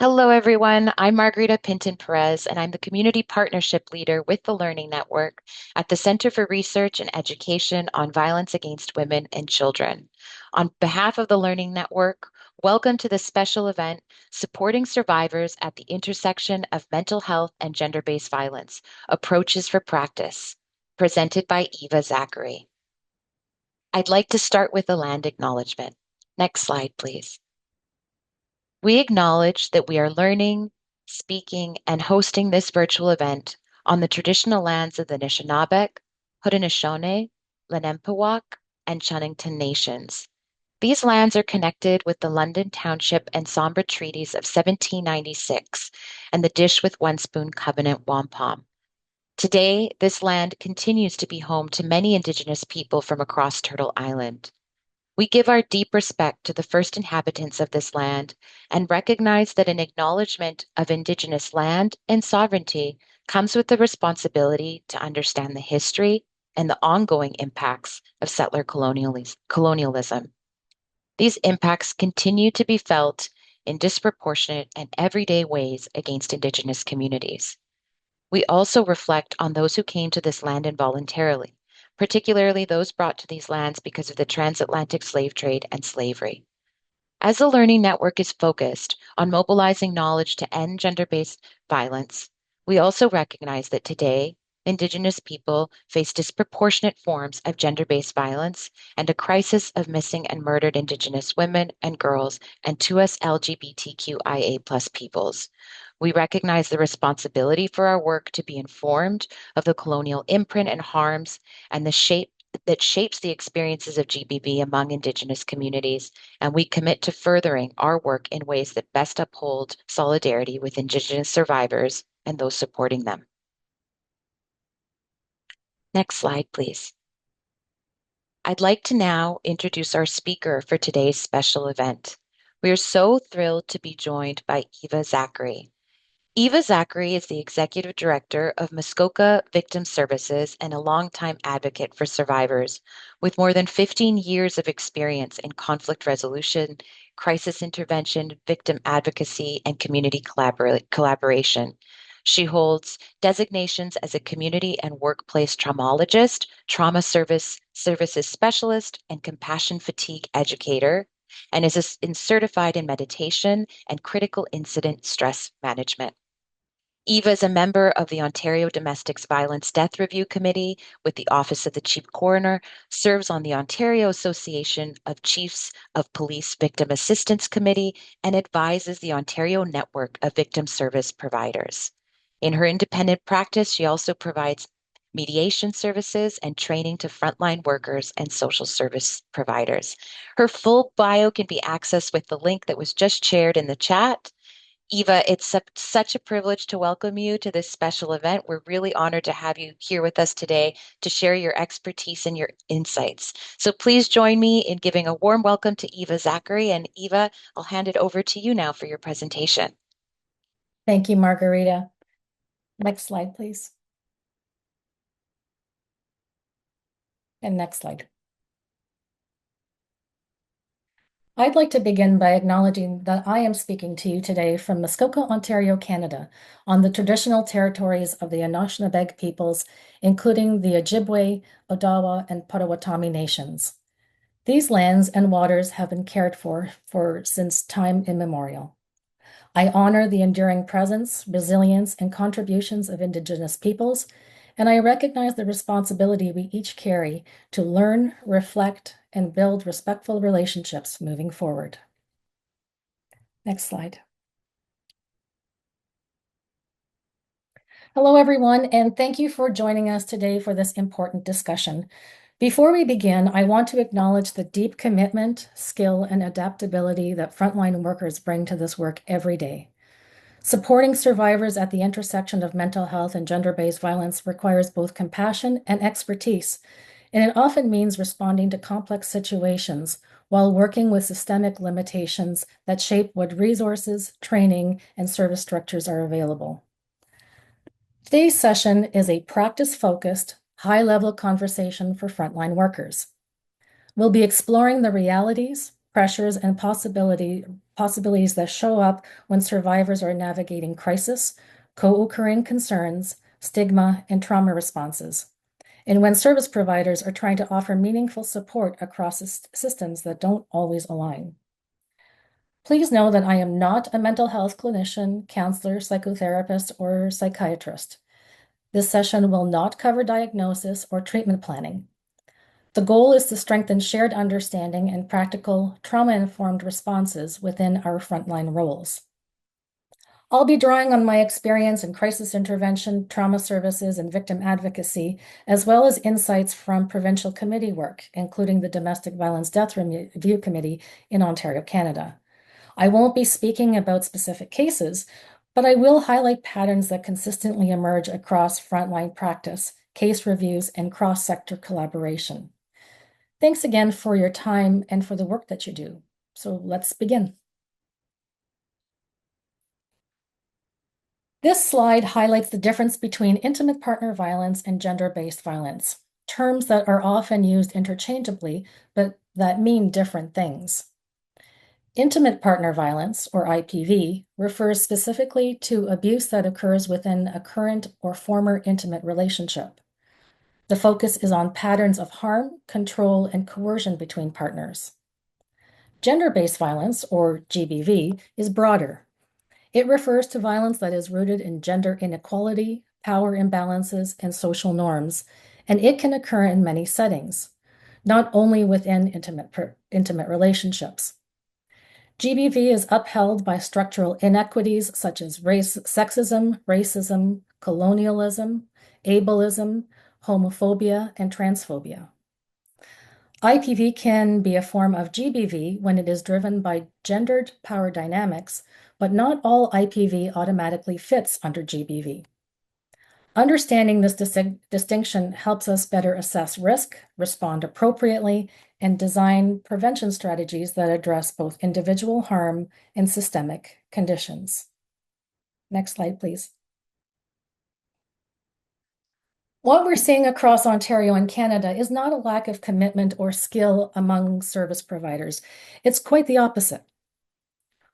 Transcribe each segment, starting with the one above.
Hello, everyone. I'm Margarita Pinton Perez, and I'm the Community Partnership Leader with the Learning Network at the Center for Research and Education on Violence Against Women and Children. On behalf of the Learning Network, welcome to this special event supporting survivors at the intersection of mental health and gender-based violence, Approaches for Practice, presented by Eva Zachary. I'd like to start with a land acknowledgement. Next slide, please. We acknowledge that we are learning, speaking, and hosting this virtual event on the traditional lands of the Anishinaabe, Haudenosaunee, Lenampewak, and Chunnington nations. These lands are connected with the London Township and Sombra Treaties of 1796 and the Dish with One Spoon Covenant Wampum. Today, this land continues to be home to many Indigenous people from across Turtle Island. We give our deep respect to the first inhabitants of this land and recognize that an acknowledgement of Indigenous land and sovereignty comes with the responsibility to understand the history and the ongoing impacts of settler colonialism. These impacts continue to be felt in disproportionate and everyday ways against Indigenous communities. We also reflect on those who came to this land involuntarily, particularly those brought to these lands because of the transatlantic slave trade and slavery. As the Learning Network is focused on mobilizing knowledge to end gender-based violence, we also recognize that today, Indigenous people face disproportionate forms of gender-based violence and a crisis of missing and murdered Indigenous women and girls and 2S LGBTQIA+ peoples. We recognize the responsibility for our work to be informed of the colonial imprint and harms and the shape that shapes the experiences of GBV among Indigenous communities, and we commit to furthering our work in ways that best uphold solidarity with Indigenous survivors and those supporting them. Next slide, please. I'd like to now introduce our speaker for today's special event. We are so thrilled to be joined by Eva Zachary. Eva Zachary is the Executive Director of Muskoka Victim Services and a longtime advocate for survivors, with more than 15 years of experience in conflict resolution, crisis intervention, victim advocacy, and community collaboration. She holds designations as a community and workplace traumologist, trauma services specialist, and compassion fatigue educator, and is certified in meditation and critical incident stress management. Eva is a member of the Ontario Domestic Violence Death Review Committee with the Office of the Chief Coroner, serves on the Ontario Association of Chiefs of Police Victim Assistance Committee, and advises the Ontario Network of Victim Service Providers. In her independent practice, she also provides mediation services and training to frontline workers and social service providers. Her full bio can be accessed with the link that was just shared in the chat. Eva, it's such a privilege to welcome you to this special event. We're really honored to have you here with us today to share your expertise and your insights. So please join me in giving a warm welcome to Eva Zachary. And Eva, I'll hand it over to you now for your presentation. Thank you, Margarita. Next slide, please. And next slide. I'd like to begin by acknowledging that I am speaking to you today from Muskoka, Ontario, Canada, on the traditional territories of the Anishinaabe peoples, including the Ojibwe, Odawa, and Potawatomi nations. These lands and waters have been cared for since time immemorial. I honor the enduring presence, resilience, and contributions of Indigenous peoples, and I recognize the responsibility we each carry to learn, reflect, and build respectful relationships moving forward. Next slide. Hello, everyone, and thank you for joining us today for this important discussion. Before we begin, I want to acknowledge the deep commitment, skill, and adaptability that frontline workers bring to this work every day. Supporting survivors at the intersection of mental health and gender-based violence requires both compassion and expertise, and it often means responding to complex situations while working with systemic limitations that shape what resources, training, and service structures are available. Today's session is a practice-focused, high-level conversation for frontline workers. We'll be exploring the realities, pressures, and possibilities possibilities that show up when survivors are navigating crisis, co-occurring concerns, stigma, and trauma responses, and when service providers are trying to offer meaningful support across systems that don't always align. Please know that I am not a mental health clinician, counselor, psychotherapist, or psychiatrist. This session will not cover diagnosis or treatment planning. The goal is to strengthen shared understanding and practical trauma-informed responses within our frontline roles. I'll be drawing on my experience in crisis intervention, trauma services, and victim advocacy, as well as insights from provincial committee work, including the Domestic Violence Death Review Committee in Ontario, Canada. I won't be speaking about specific cases, but I will highlight patterns that consistently emerge across frontline practice, case reviews, and cross-sector collaboration. Thanks again for your time and for the work that you do. So let's begin. This slide highlights the difference between intimate partner violence and gender-based violence, terms that are often used interchangeably, but that mean different things. Intimate partner violence, or IPV, refers specifically to abuse that occurs within a current or former intimate relationship. The focus is on patterns of harm, control, and coercion between partners. Gender-based violence, or GBV, is broader. It refers to violence that is rooted in gender inequality, power imbalances, and social norms, and it can occur in many settings, not only within intimate relationships. GBV is upheld by structural inequities such as sexism, racism, colonialism, ableism, homophobia, and transphobia. IPV can be a form of GBV when it is driven by gendered power dynamics, but not all IPV automatically fits under GBV. Understanding this distinction helps us better assess risk, respond appropriately, and design prevention strategies that address both individual harm and systemic conditions. Next slide, please. What we're seeing across Ontario and Canada is not a lack of commitment or skill among service providers. It's quite the opposite.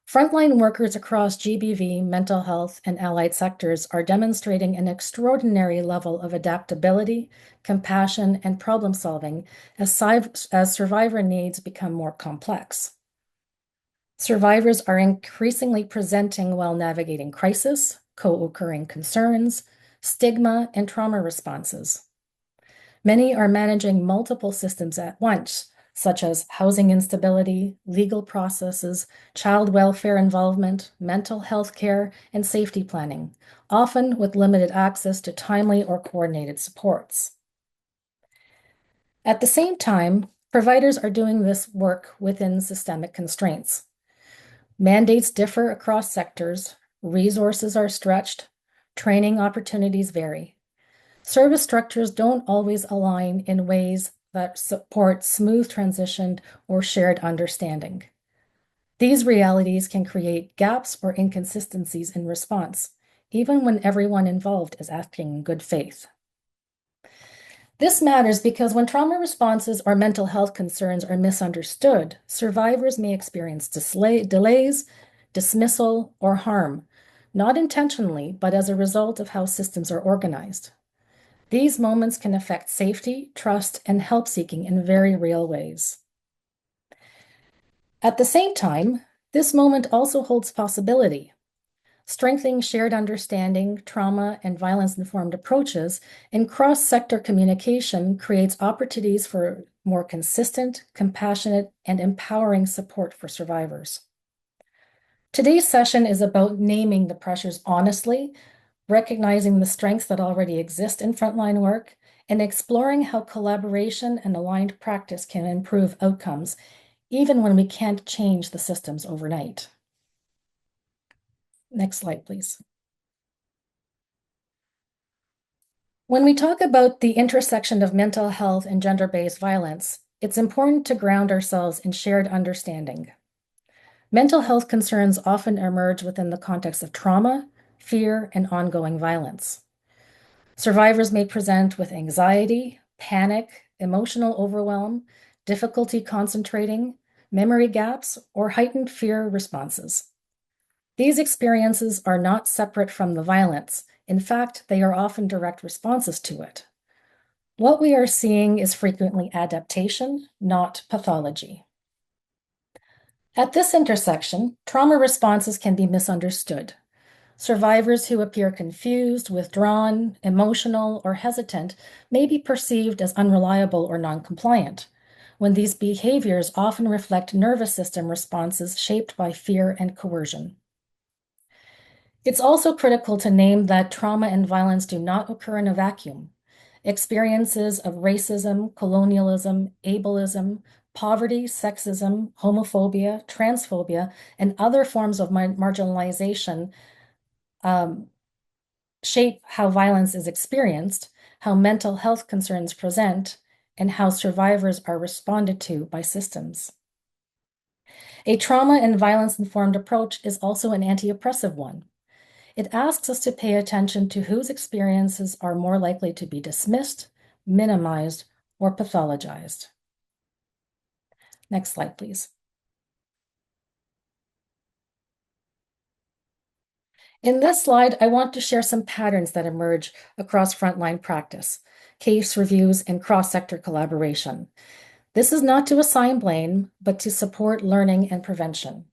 Frontline workers across GBV, mental health, and allied sectors are demonstrating an extraordinary level of adaptability, compassion, and problem solving as survivor needs become more complex. Survivors are increasingly presenting while navigating crisis, co-occurring concerns, stigma, and trauma responses. Many are managing multiple systems at once, such as housing instability, legal processes, child welfare involvement, mental health care, and safety planning, often with limited access to timely or coordinated supports. At the same time, providers are doing this work within systemic constraints. Mandates differ across sectors, resources are stretched, training opportunities vary. Service structures don't always align in ways that support smooth transition or shared understanding. These realities can create gaps or inconsistencies in response, even when everyone involved is acting in good faith. This matters because when trauma responses or mental health concerns are misunderstood, survivors may experience delays, dismissal, or harm, not intentionally, but as a result of how systems are organized. These moments can affect safety, trust, and help seeking in very real ways. At the same time, this moment also holds possibility. Strengthening shared understanding, trauma, and violence-informed approaches in cross-sector communication creates opportunities for more consistent, compassionate, and empowering support for survivors. Today's session is about naming the pressures honestly, recognizing the strengths that already exist in frontline work, and exploring how collaboration and aligned practice can improve outcomes, even when we can't change the systems overnight. Next slide, please. When we talk about the intersection of mental health and gender-based violence, it's important to ground ourselves in shared understanding. Mental health concerns often emerge within the context of trauma, fear, and ongoing violence. Survivors may present with anxiety, panic, emotional overwhelm, difficulty concentrating, memory gaps, or heightened fear responses. These experiences are not separate from the violence. In fact, they are often direct responses to it. What we are seeing is frequently adaptation, not pathology. At this intersection, trauma responses can be misunderstood. Survivors who appear confused, withdrawn, emotional, or hesitant may be perceived as unreliable or non-compliant, when these behaviors often reflect nervous system responses shaped by fear and coercion. It's also critical to name that trauma and violence do not occur in a vacuum. Experiences of racism, colonialism, ableism, poverty, sexism, homophobia, transphobia, and other forms of marginalization shape how violence is experienced, how mental health concerns present, and how survivors are responded to by systems. A trauma and violence-informed approach is also an anti-oppressive one. It asks us to pay attention to whose experiences are more likely to be dismissed, minimized, or pathologized. Next slide, please. In this slide, I want to share some patterns that emerge across frontline practice, case reviews, and cross-sector collaboration. This is not to assign blame, but to support learning and prevention.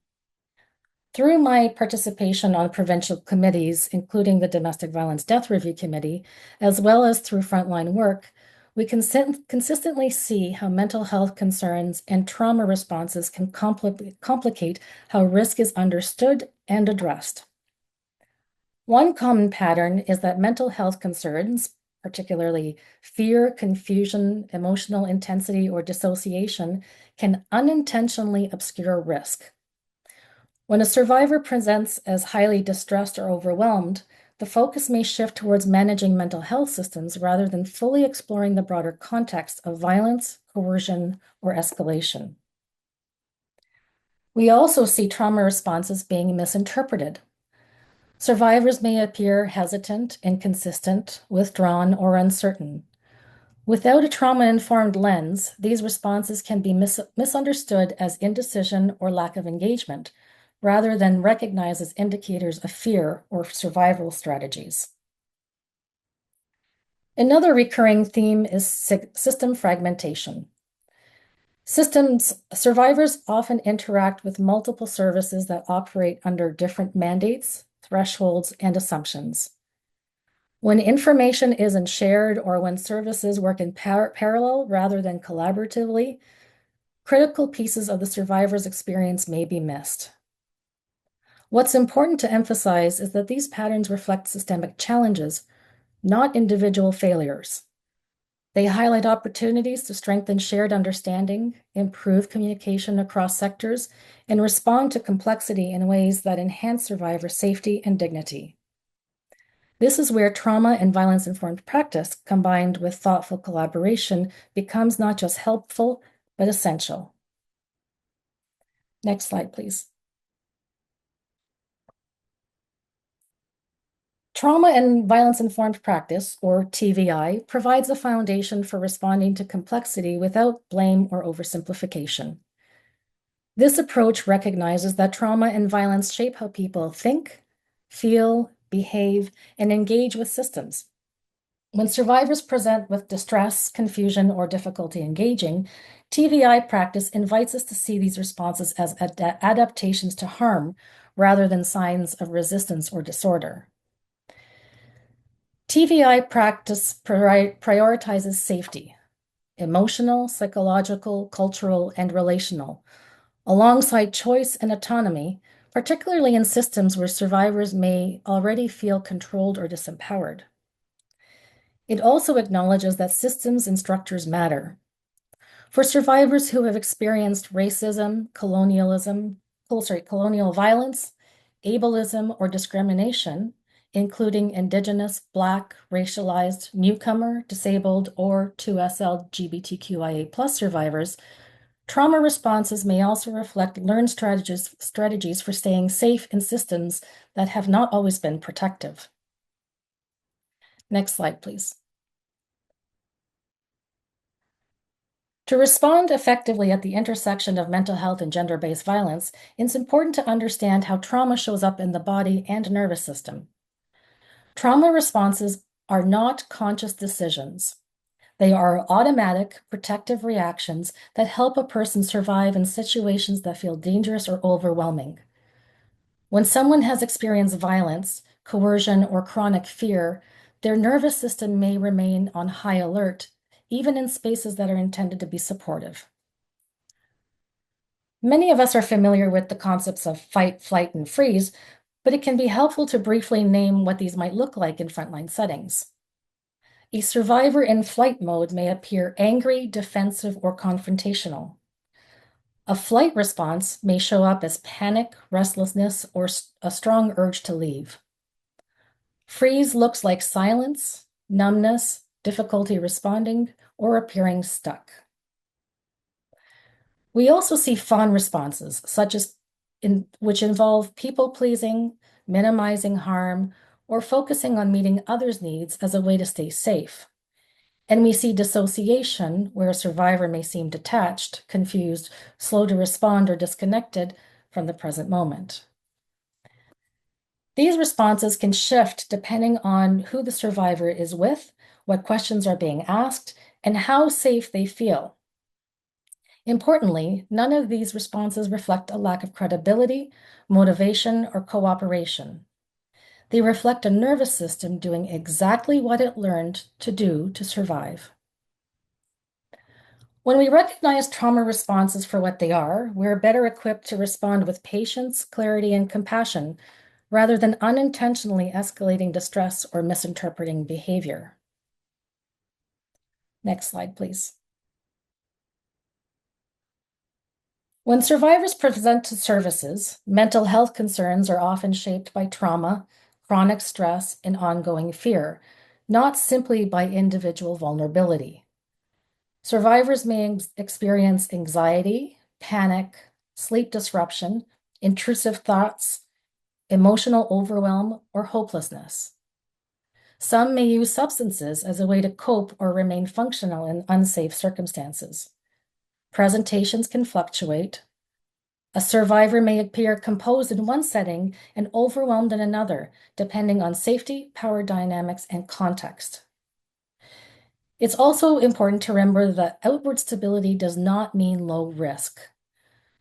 Through my participation on provincial committees, including the Domestic Violence Death Review Committee, as well as through frontline work, we can consistently see how mental health concerns and trauma responses can complicate how risk is understood and addressed. One common pattern is that mental health concerns, particularly fear, confusion, emotional intensity, or dissociation, can unintentionally obscure risk. When a survivor presents as highly distressed or overwhelmed, the focus may shift towards managing mental health systems rather than fully exploring the broader context of violence, coercion, or escalation. We also see trauma responses being misinterpreted. Survivors may appear hesitant, inconsistent, withdrawn, or uncertain. Without a trauma-informed lens, these responses can be misunderstood as indecision or lack of engagement, rather than recognized as indicators of fear or survival strategies. Another recurring theme is system fragmentation. Survivors often interact with multiple services that operate under different mandates, thresholds, and assumptions. When information isn't shared or when services work in parallel rather than collaboratively, critical pieces of the survivor's experience may be missed. What's important to emphasize is that these patterns reflect systemic challenges, not individual failures. They highlight opportunities to strengthen shared understanding, improve communication across sectors, and respond to complexity in ways that enhance survivor safety and dignity. This is where trauma and violence-informed practice, combined with thoughtful collaboration, becomes not just helpful, but essential. Next slide, please. Trauma and violence-informed practice, or TVI, provides a foundation for responding to complexity without blame or oversimplification. This approach recognizes that trauma and violence shape how people think, feel, behave, and engage with systems. When survivors present with distress, confusion, or difficulty engaging, TVI practice invites us to see these responses as adaptations to harm rather than signs of resistance or disorder. TVI practice prioritizes safety, emotional, psychological, cultural, and relational, alongside choice and autonomy, particularly in systems where survivors may already feel controlled or disempowered. It also acknowledges that systems and structures matter. For survivors who have experienced racism, colonial violence, ableism, or discrimination, including Indigenous, Black, racialized, newcomer, disabled, or 2S LGBTQIA+ survivors, trauma responses may also reflect learned strategies for staying safe in systems that have not always been protective. Next slide, please. To respond effectively at the intersection of mental health and gender-based violence, it's important to understand how trauma shows up in the body and nervous system. Trauma responses are not conscious decisions. They are automatic, protective reactions that help a person survive in situations that feel dangerous or overwhelming. When someone has experienced violence, coercion, or chronic fear, their nervous system may remain on high alert, even in spaces that are intended to be supportive. Many of us are familiar with the concepts of fight, flight, and freeze, but it can be helpful to briefly name what these might look like in frontline settings. A survivor in flight mode may appear angry, defensive, or confrontational. A flight response may show up as panic, restlessness, or a strong urge to leave. Freeze looks like silence, numbness, difficulty responding, or appearing stuck. We also see fawn responses, which involve people-pleasing, minimizing harm, or focusing on meeting others' needs as a way to stay safe. And we see dissociation, where a survivor may seem detached, confused, slow to respond, or disconnected from the present moment. These responses can shift depending on who the survivor is with, what questions are being asked, and how safe they feel. Importantly, none of these responses reflect a lack of credibility, motivation, or cooperation. They reflect a nervous system doing exactly what it learned to do to survive. When we recognize trauma responses for what they are, we're better equipped to respond with patience, clarity, and compassion, rather than unintentionally escalating distress or misinterpreting behavior. Next slide, please. When survivors present to services, mental health concerns are often shaped by trauma, chronic stress, and ongoing fear, not simply by individual vulnerability. Survivors may experience anxiety, panic, sleep disruption, intrusive thoughts, emotional overwhelm, or hopelessness. Some may use substances as a way to cope or remain functional in unsafe circumstances. Presentations can fluctuate. A survivor may appear composed in one setting and overwhelmed in another, depending on safety, power dynamics, and context. It's also important to remember that outward stability does not mean low risk.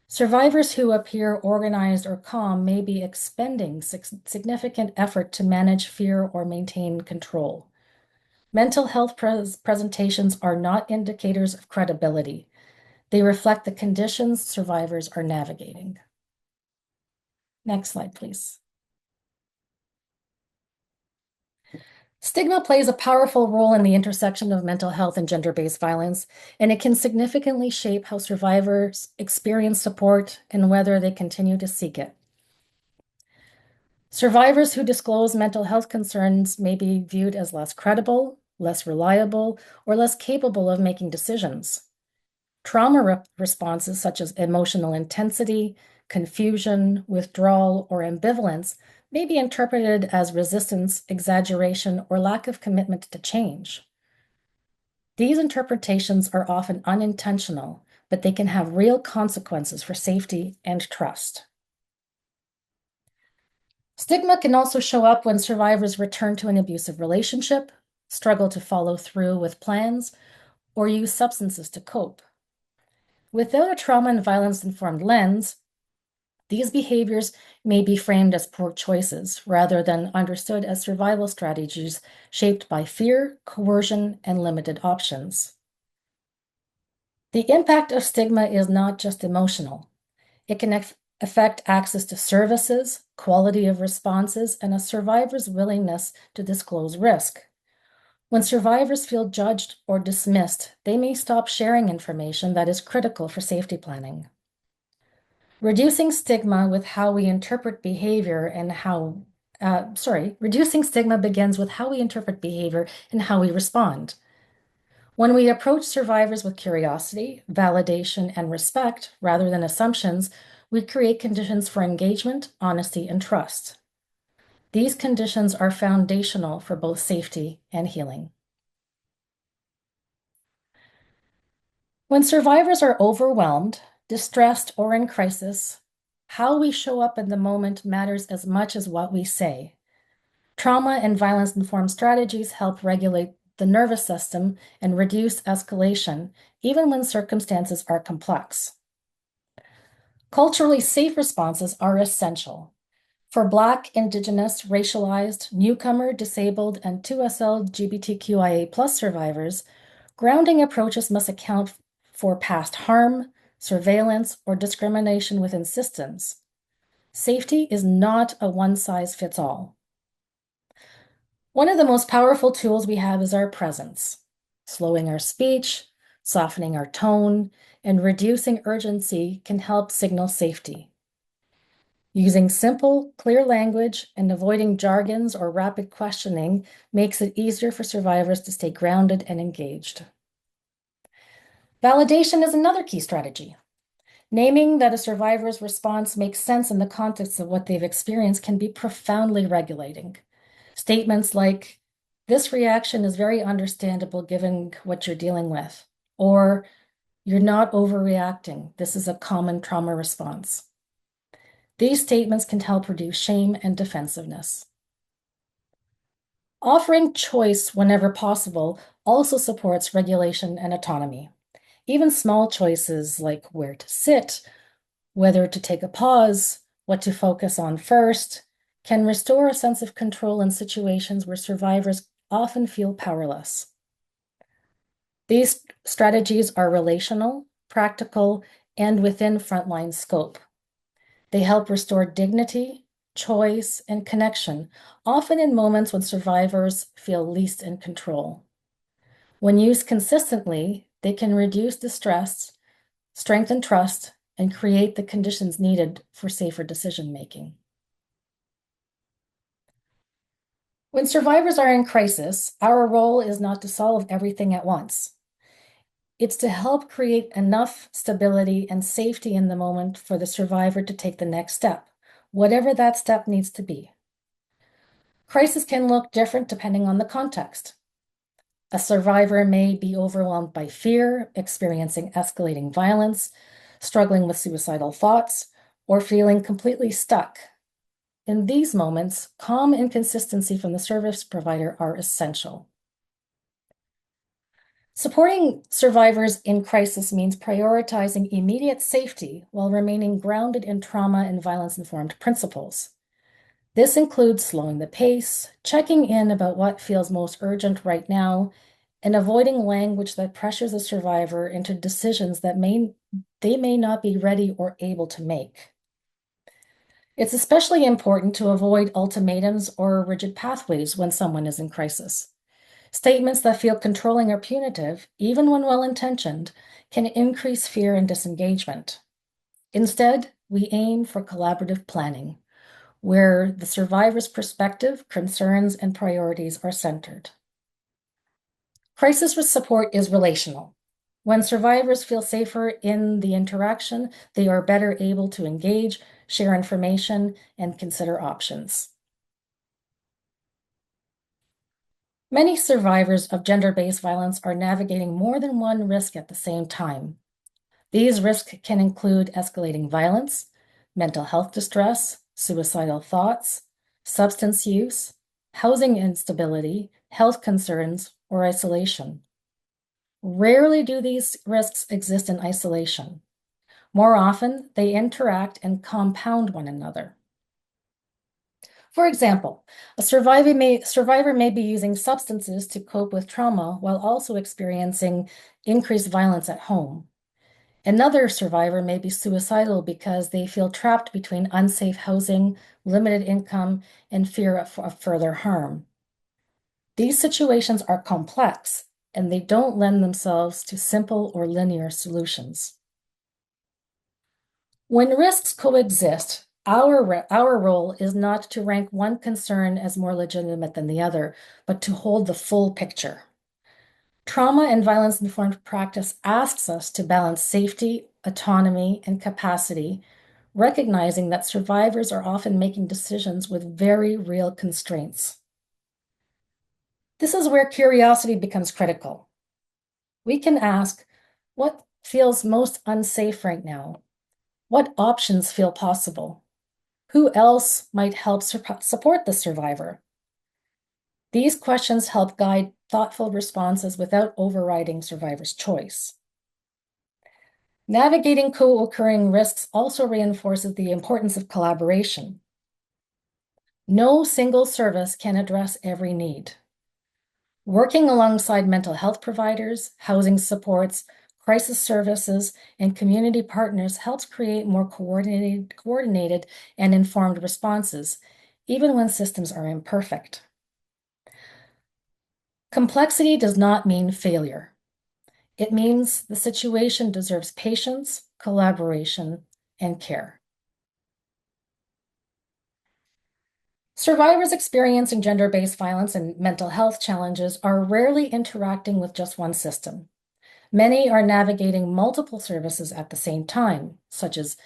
Survivors who appear organized or calm may be expending significant effort to manage fear or maintain control. Mental health presentations are not indicators of credibility. They reflect the conditions survivors are navigating. Next slide, please. Stigma plays a powerful role in the intersection of mental health and gender-based violence, and it can significantly shape how survivors experience support and whether they continue to seek it. Survivors who disclose mental health concerns may be viewed as less credible, less reliable, or less capable of making decisions. Trauma responses such as emotional intensity, confusion, withdrawal, or ambivalence may be interpreted as resistance, exaggeration, or lack of commitment to change. These interpretations are often unintentional, but they can have real consequences for safety and trust. Stigma can also show up when survivors return to an abusive relationship, struggle to follow through with plans, or use substances to cope. Without a trauma and violence-informed lens, these behaviors may be framed as poor choices rather than understood as survival strategies shaped by fear, coercion, and limited options. The impact of stigma is not just emotional. It can affect access to services, quality of responses, and a survivor's willingness to disclose risk. When survivors feel judged or dismissed, they may stop sharing information that is critical for safety planning. Reducing stigma with how we interpret behavior and reducing stigma begins with how we interpret behavior and how we respond. When we approach survivors with curiosity, validation, and respect rather than assumptions, we create conditions for engagement, honesty, and trust. These conditions are foundational for both safety and healing. When survivors are overwhelmed, distressed, or in crisis, how we show up in the moment matters as much as what we say. Trauma and violence-informed strategies help regulate the nervous system and reduce escalation, even when circumstances are complex. Culturally safe responses are essential. For Black, Indigenous, racialized, newcomer, disabled, and 2SL LGBTQIA+ survivors, grounding approaches must account for past harm, surveillance, or discrimination within systems. Safety is not a one-size-fits-all. One of the most powerful tools we have is our presence, slowing our speech, softening our tone, and reducing urgency can help signal safety. Using simple, clear language and avoiding jargons or rapid questioning makes it easier for survivors to stay grounded and engaged. Validation is another key strategy. Naming that a survivor's response makes sense in the context of what they've experienced can be profoundly regulating. Statements like, "This reaction is very understandable given what you're dealing with," or "You're not overreacting. This is a common trauma response." These statements can help reduce shame and defensiveness. Offering choice whenever possible also supports regulation and autonomy. Even small choices like where to sit, whether to take a pause, what to focus on first, can restore a sense of control in situations where survivors often feel powerless. These strategies are relational, practical, and within frontline scope. They help restore dignity, choice, and connection, often in moments when survivors feel least in control. When used consistently, they can reduce distress, strengthen trust, and create the conditions needed for safer decision-making. When survivors are in crisis, our role is not to solve everything at once. It's to help create enough stability and safety in the moment for the survivor to take the next step, whatever that step needs to be. Crisis can look different depending on the context. A survivor may be overwhelmed by fear, experiencing escalating violence, struggling with suicidal thoughts, or feeling completely stuck. In these moments, calm and consistency from the service provider are essential. Supporting survivors in crisis means prioritizing immediate safety while remaining grounded in trauma and violence-informed principles. This includes slowing the pace, checking in about what feels most urgent right now, and avoiding language that pressures a survivor into decisions that they may not be ready or able to make. It's especially important to avoid ultimatums or rigid pathways when someone is in crisis. Statements that feel controlling or punitive, even when well-intentioned, can increase fear and disengagement. Instead, we aim for collaborative planning, where the survivor's perspective, concerns, and priorities are centered. Crisis support is relational. When survivors feel safer in the interaction, they are better able to engage, share information, and consider options. Many survivors of gender-based violence are navigating more than one risk at the same time. These risks can include escalating violence, mental health distress, suicidal thoughts, substance use, housing instability, health concerns, or isolation. Rarely do these risks exist in isolation. More often, they interact and compound one another. For example, a survivor may be using substances to cope with trauma while also experiencing increased violence at home. Another survivor may be suicidal because they feel trapped between unsafe housing, limited income, and fear of further harm. These situations are complex, and they don't lend themselves to simple or linear solutions. When risks coexist, our role is not to rank one concern as more legitimate than the other, but to hold the full picture. Trauma and violence-informed practice asks us to balance safety, autonomy, and capacity, recognizing that survivors are often making decisions with very real constraints. This is where curiosity becomes critical. We can ask, what feels most unsafe right now? What options feel possible? Who else might help support the survivor? These questions help guide thoughtful responses without overriding survivor's choice. Navigating co-occurring risks also reinforces the importance of collaboration. No single service can address every need. Working alongside mental health providers, housing supports, crisis services, and community partners helps create more coordinated and informed responses, even when systems are imperfect. Complexity does not mean failure. It means the situation deserves patience, collaboration, and care. Survivors experiencing gender-based violence and mental health challenges are rarely interacting with just one system. Many are navigating multiple services at the same time, such as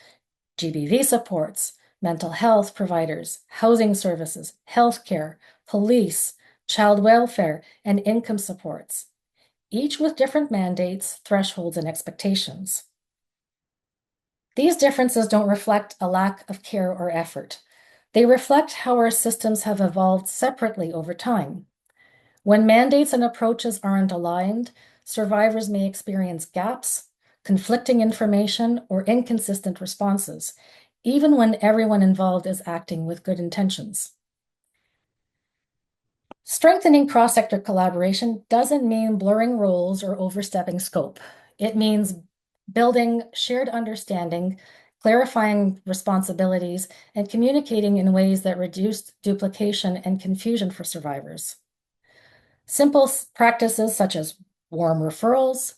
GBV supports, mental health providers, housing services, healthcare, police, child welfare, and income supports, each with different mandates, thresholds, and expectations. These differences don't reflect a lack of care or effort. They reflect how our systems have evolved separately over time. When mandates and approaches aren't aligned, survivors may experience gaps, conflicting information, or inconsistent responses, even when everyone involved is acting with good intentions. Strengthening cross-sector collaboration doesn't mean blurring roles or overstepping scope. It means building shared understanding, clarifying responsibilities, and communicating in ways that reduce duplication and confusion for survivors. Simple practices such as warm referrals,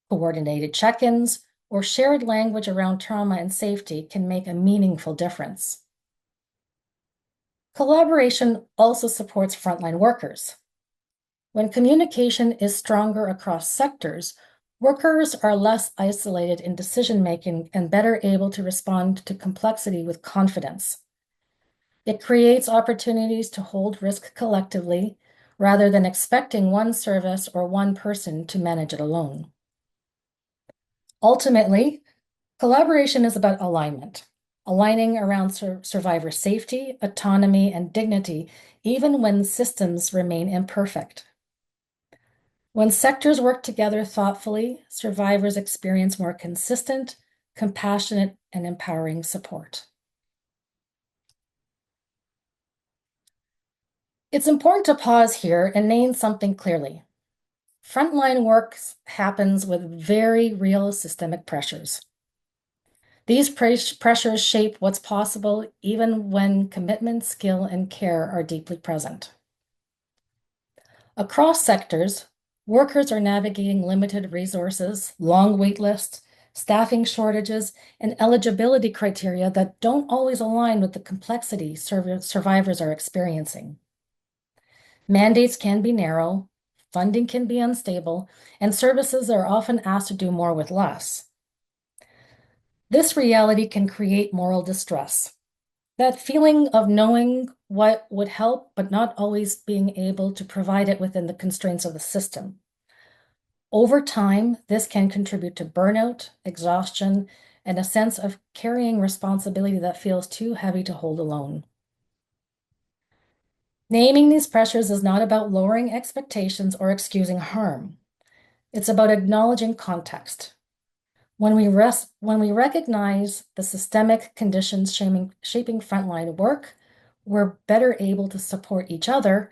coordinated check-ins, or shared language around trauma and safety can make a meaningful difference. Collaboration also supports frontline workers. When communication is stronger across sectors, workers are less isolated in decision-making and better able to respond to complexity with confidence. It creates opportunities to hold risk collectively rather than expecting one service or one person to manage it alone. Ultimately, collaboration is about alignment, aligning around survivor safety, autonomy, and dignity, even when systems remain imperfect. When sectors work together thoughtfully, survivors experience more consistent, compassionate, and empowering support. It's important to pause here and name something clearly. Frontline work happens with very real systemic pressures. These pressures shape what's possible even when commitment, skill, and care are deeply present. Across sectors, workers are navigating limited resources, long wait lists, staffing shortages, and eligibility criteria that don't always align with the complexity survivors are experiencing. Mandates can be narrow, funding can be unstable, and services are often asked to do more with less. This reality can create moral distress. That feeling of knowing what would help, but not always being able to provide it within the constraints of the system. Over time, this can contribute to burnout, exhaustion, and a sense of carrying responsibility that feels too heavy to hold alone. Naming these pressures is not about lowering expectations or excusing harm. It's about acknowledging context. When we recognize the systemic conditions shaping frontline work, we're better able to support each other,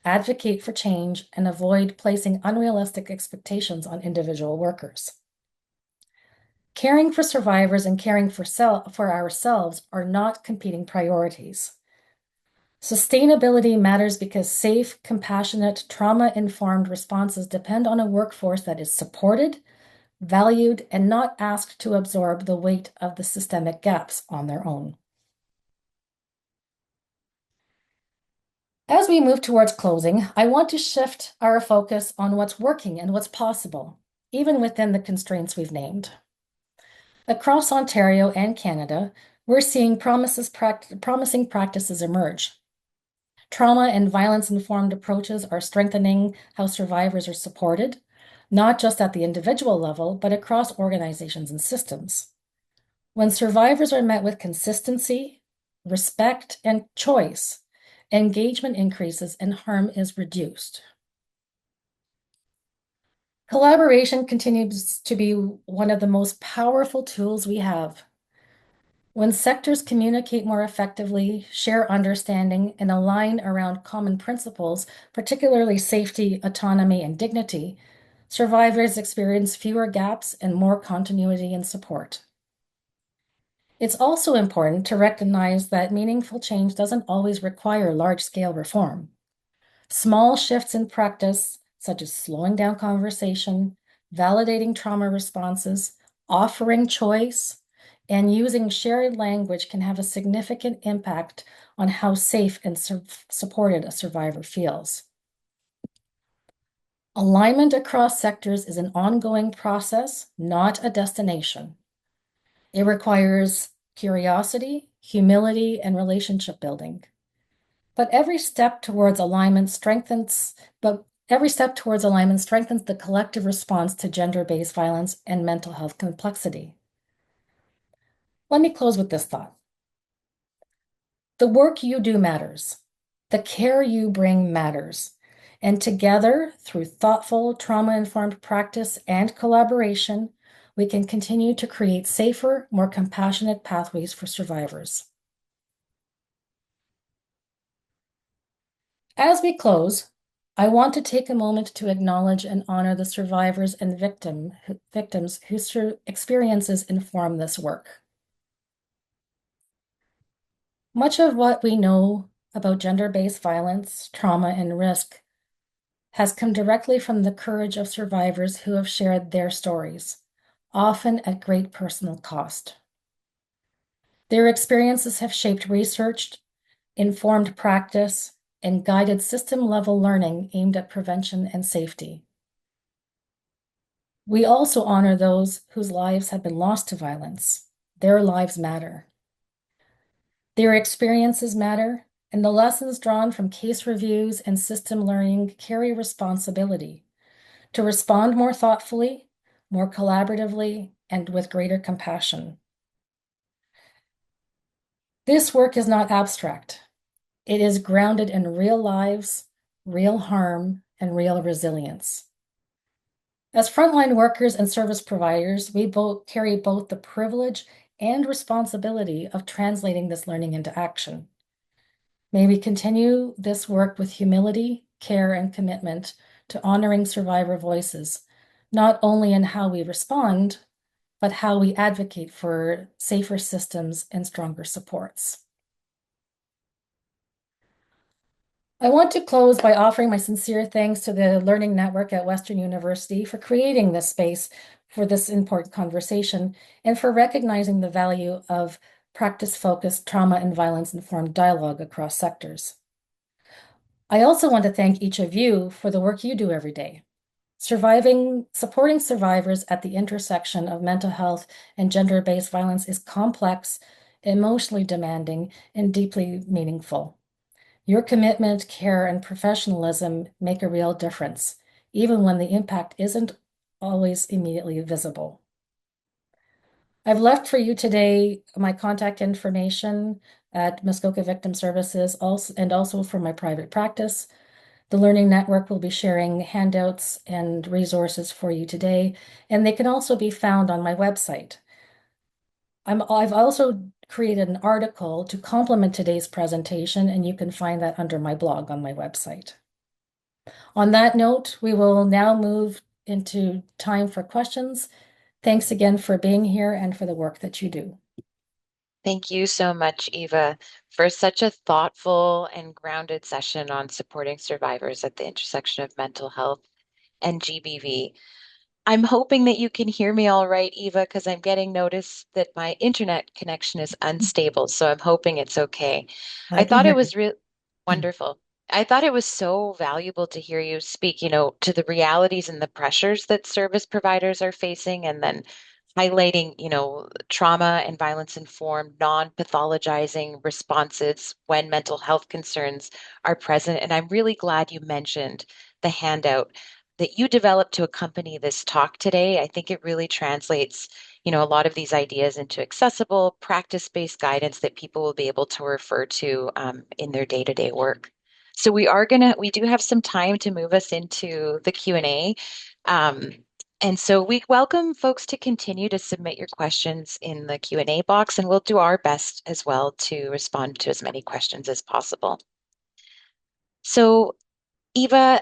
advocate for change, and avoid placing unrealistic expectations on individual workers. Caring for survivors and caring for ourselves are not competing priorities. Sustainability matters because safe, compassionate, trauma-informed responses depend on a workforce that is supported, valued, and not asked to absorb the weight of the systemic gaps on their own. As we move towards closing, I want to shift our focus on what's working and what's possible, even within the constraints we've named. Across Ontario and Canada, we're seeing promising practices emerge. Trauma and violence-informed approaches are strengthening how survivors are supported. not just at the individual level, but across organizations and systems. When survivors are met with consistency, respect, and choice, engagement increases and harm is reduced. Collaboration continues to be one of the most powerful tools we have. When sectors communicate more effectively, share understanding, and align around common principles, particularly safety, autonomy, and dignity, survivors experience fewer gaps and more continuity and support. It's also important to recognize that meaningful change doesn't always require large-scale reform. Small shifts in practice, such as slowing down conversation, validating trauma responses, offering choice, and using shared language can have a significant impact on how safe and supported a survivor feels. Alignment across sectors is an ongoing process, not a destination. It requires curiosity, humility, and relationship building. But every step towards alignment strengthens the collective response to gender-based violence and mental health complexity. Let me close with this thought. The work you do matters. The care you bring matters. And together, through thoughtful, trauma-informed practice and collaboration, we can continue to create safer, more compassionate pathways for survivors. As we close, I want to take a moment to acknowledge and honor the survivors and victims whose experiences inform this work. Much of what we know about gender-based violence, trauma, and risk has come directly from the courage of survivors who have shared their stories, often at great personal cost. Their experiences have shaped research, informed practice, and guided system-level learning aimed at prevention and safety. We also honor those whose lives have been lost to violence. Their lives matter. Their experiences matter, and the lessons drawn from case reviews and system learning carry responsibility to respond more thoughtfully, more collaboratively, and with greater compassion. This work is not abstract. It is grounded in real lives, real harm, and real resilience. As frontline workers and service providers, we both carry both the privilege and responsibility of translating this learning into action. May we continue this work with humility, care, and commitment to honoring survivor voices, not only in how we respond, but how we advocate for safer systems and stronger supports. I want to close by offering my sincere thanks to the Learning Network at Western University for creating this space for this important conversation and for recognizing the value of practice-focused trauma and violence-informed dialogue across sectors. I also want to thank each of you for the work you do every day. Supporting survivors at the intersection of mental health and gender-based violence is complex, emotionally demanding, and deeply meaningful. Your commitment, care, and professionalism make a real difference, even when the impact isn't always immediately visible. I've left for you today my contact information at Muskoka Victim Services and also for my private practice. The Learning Network will be sharing handouts and resources for you today, and they can also be found on my website. I've also created an article to complement today's presentation, and you can find that under my blog on my website. On that note, we will now move into time for questions. Thanks again for being here and for the work that you do. Thank you so much, Eva, for such a thoughtful and grounded session on supporting survivors at the intersection of mental health and GBV. I'm hoping that you can hear me all right, Eva, because I'm getting notice that my internet connection is unstable, so I'm hoping it's okay. I I can thought hear it was you. real wonderful. I thought it was so valuable to hear you speak, to the realities and the pressures that service providers are facing, and then highlighting, trauma and violence informed, non-pathologizing responses when mental health concerns are present. And I'm really glad you mentioned the handout that you developed to accompany this talk today. I think it really translates, a lot of these ideas into accessible, practice-based guidance that people will be able to refer to in their day-to-day work. So we do have some time to move us into the Q&A. Um, and so we welcome folks to continue to submit your questions in the Q&A box, and we'll do our best as well to respond to as many questions as possible. So, Eva,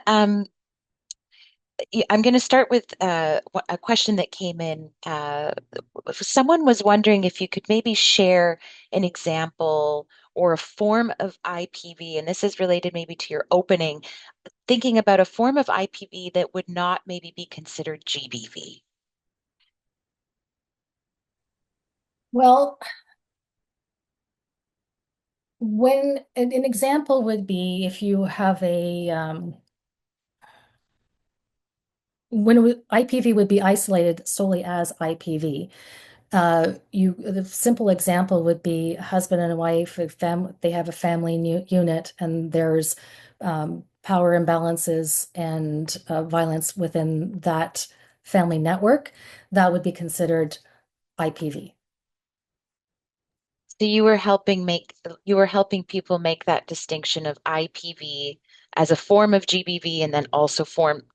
I'm going to start with a question that came in. Someone was wondering if you could maybe share an example or a form of IPV, and this is related maybe to your opening, thinking about a form of IPV that would not maybe be considered GBV. Well, when an example would be if you have IPV would be isolated solely as IPV. The simple example would be a husband and a wife, they have a family unit, and there's power imbalances and violence within that family network. That would be considered IPV. So you were helping people make that distinction of IPV as a form of GBV and then also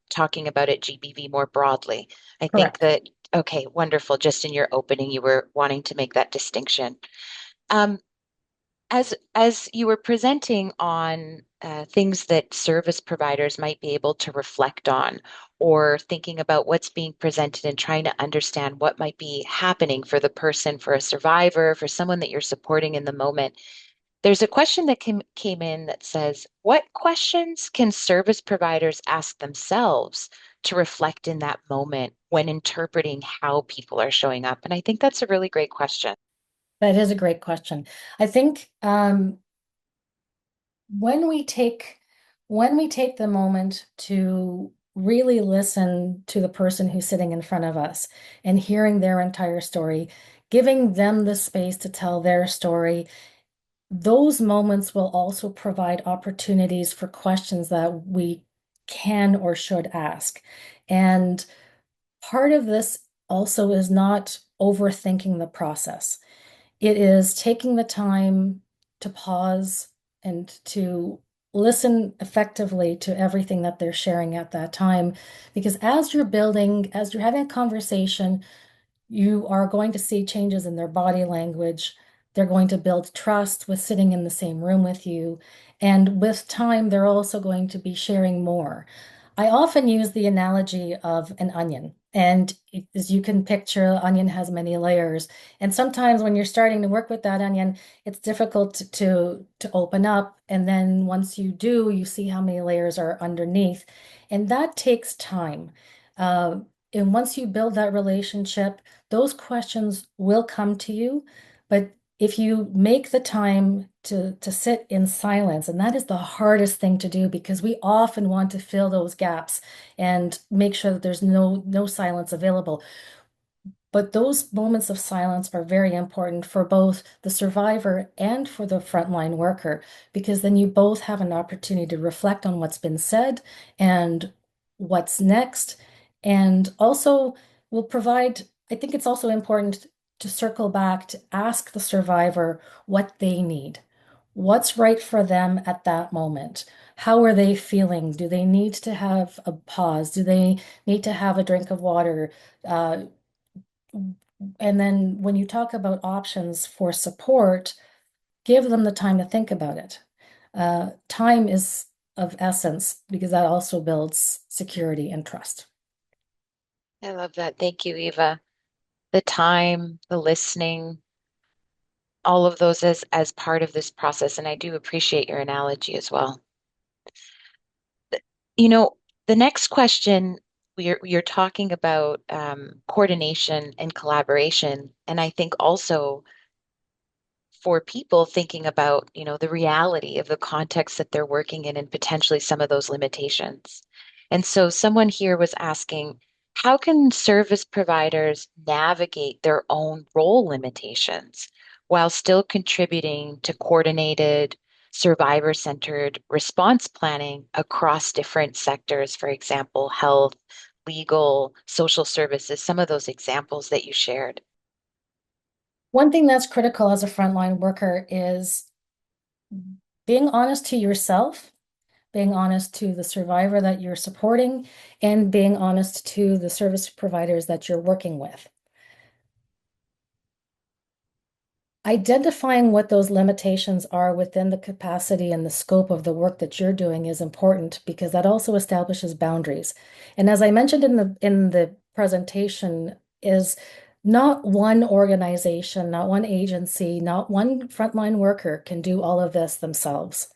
talking about it GBV more broadly. I think Correct. that, okay, wonderful. Just in your opening, you were wanting to make that distinction. Um, as you were presenting on things that service providers might be able to reflect on, or thinking about what's being presented and trying to understand what might be happening for the person, for a survivor, for someone that you're supporting in the moment, there's a question that came in that says, what questions can service providers ask themselves to reflect in that moment when interpreting how people are showing up? And I think that's a really great question. That is a great question. I think when we take the moment to really listen to the person who's sitting in front of us and hearing their entire story, giving them the space to tell their story, those moments will also provide opportunities for questions that we can or should ask. And part of this also is not overthinking the process. It is taking the time to pause and to listen effectively to everything that they're sharing at that time. Because as you're having a conversation, you are going to see changes in their body language. They're going to build trust with sitting in the same room with you. And with time, they're also going to be sharing more. I often use the analogy of an onion. And as you can picture, an onion has many layers. And sometimes when you're starting to work with that onion, it's difficult to open up. And then once you do, you see how many layers are underneath. And that takes time. Uh, and once you build that relationship, those questions will come to you. But if you make the time to sit in silence, and that is the hardest thing to do because we often want to fill those gaps and make sure that there's no silence available. But those moments of silence are very important for both the survivor and for the frontline worker, because then you both have an opportunity to reflect on what's been said and what's next. And also will provide, I think it's also important to circle back to ask the survivor what they need. What's right for them at that moment? How are they feeling? Do they need to have a pause? Do they need to have a drink of water? Uh, and then when you talk about options for support, give them the time to think about it. Time is of essence because that also builds security and trust. I love that. Thank you, Eva. The time, the listening, all of those as part of this process. And I do appreciate your analogy as well. You know, the next question, we are talking about coordination and collaboration. And I think also for people thinking about, the reality of the context that they're working in and potentially some of those limitations. And so someone here was asking, how can service providers navigate their own role limitations while still contributing to coordinated, survivor-centered response planning across different sectors, for example, health, legal, social services, some of those examples that you shared. One thing that's critical as a frontline worker is being honest to yourself, being honest to the survivor that you're supporting, and being honest to the service providers that you're working with. Identifying what those limitations are within the capacity and the scope of the work that you're doing is important because that also establishes boundaries. And as I mentioned in the presentation, is not one organization, not one agency, not one frontline worker can do all of this themselves.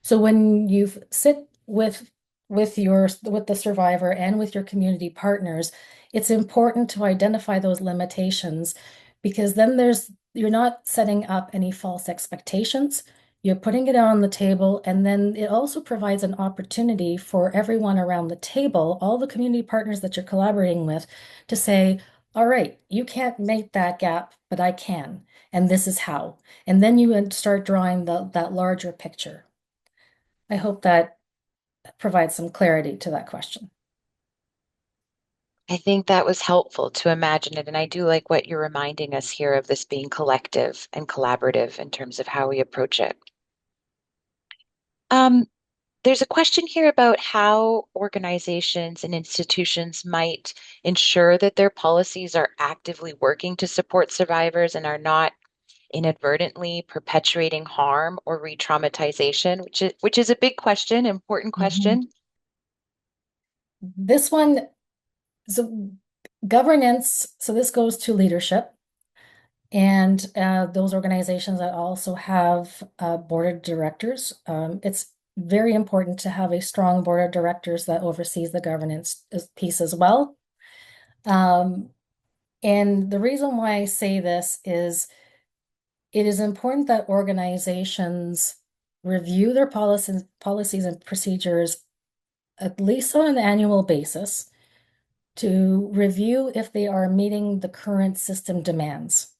So when you sit with the survivor and with your community partners, it's important to identify those limitations because then you're not setting up any false expectations. You're putting it on the table, and then it also provides an opportunity for everyone around the table, all the community partners that you're collaborating with, to say, all right, you can't make that gap, but I can, and this is how. And then you start drawing that larger picture. I hope that provides some clarity to that question. I think that was helpful to imagine it. And I do like what you're reminding us here of this being collective and collaborative in terms of how we approach it. Um, there's a question here about how organizations and institutions might ensure that their policies are actively working to support survivors and are not inadvertently perpetuating harm or re-traumatization, which is a big question, important Mhm. question. This one, so governance, so this goes to leadership and those organizations that also have board of directors. It's very important to have a strong board of directors that oversees the governance piece as well. Um, and the reason why I say this is it is important that organizations review their policies and procedures at least on an annual basis to review if they are meeting the current system demands.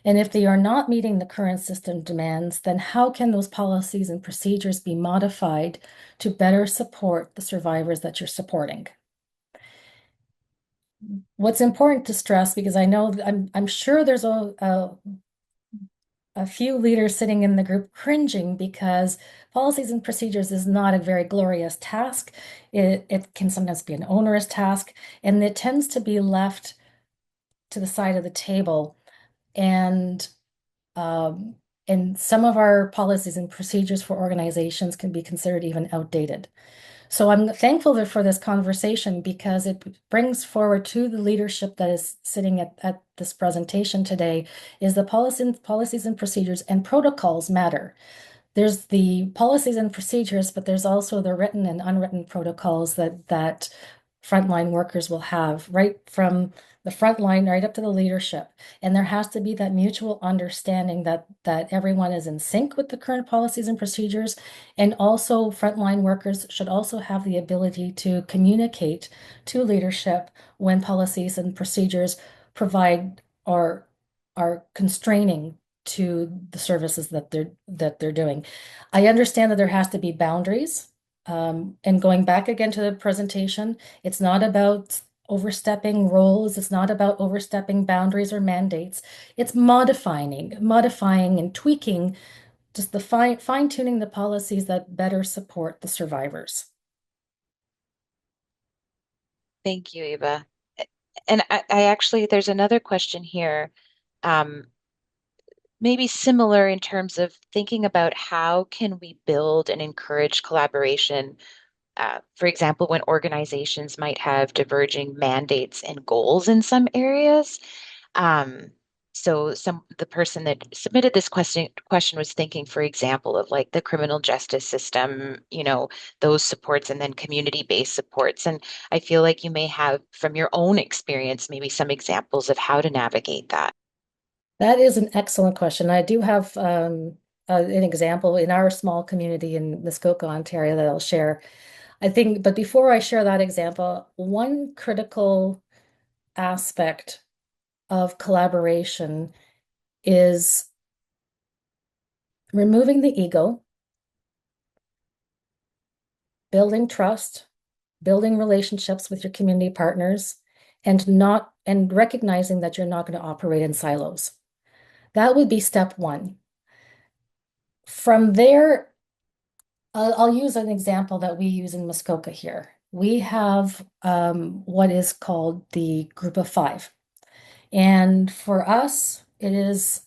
And if they are not meeting the current system demands, then how can those policies and procedures be modified to better support the survivors that you're supporting? What's important to stress, because I know I'm sure there's a few leaders sitting in the group cringing because policies and procedures is not a very glorious task. It can sometimes be an onerous task, and it tends to be left to the side of the table. And um, and some of our policies and procedures for organizations can be considered even outdated. So I'm thankful for this conversation because it brings forward to the leadership that is sitting at this presentation today is the policies and procedures and protocols matter. There's the policies and procedures, but there's also the written and unwritten protocols that frontline workers will have right from the front line right up to the leadership. And there has to be that mutual understanding that everyone is in sync with the current policies and procedures. And also frontline workers should also have the ability to communicate to leadership when policies and procedures provide or are constraining to the services that they're doing. I understand that there has to be boundaries. And going back again to the presentation, it's not about overstepping roles. It's not about overstepping boundaries or mandates. It's modifying and tweaking, just the fine tuning the policies that better support the survivors. Thank you, Eva. And I actually, there's another question here, um, maybe similar in terms of thinking about how can we build and encourage collaboration. For example, when organizations might have diverging mandates and goals in some areas. Um, so the person that submitted this question was thinking, for example, of like the criminal justice system, those supports and then community-based supports. And I feel like you may have from your own experience, maybe some examples of how to navigate that. That is an excellent question. I do have an example in our small community in Muskoka, Ontario, that I'll share. I think, but before I share that example, one critical aspect of collaboration is removing the ego building trust, building relationships with your community partners, and recognizing that you're not going to operate in silos. That would be step one. From there, I'll use an example that we use in Muskoka here. We have what is called the Group of Five. And for us, it is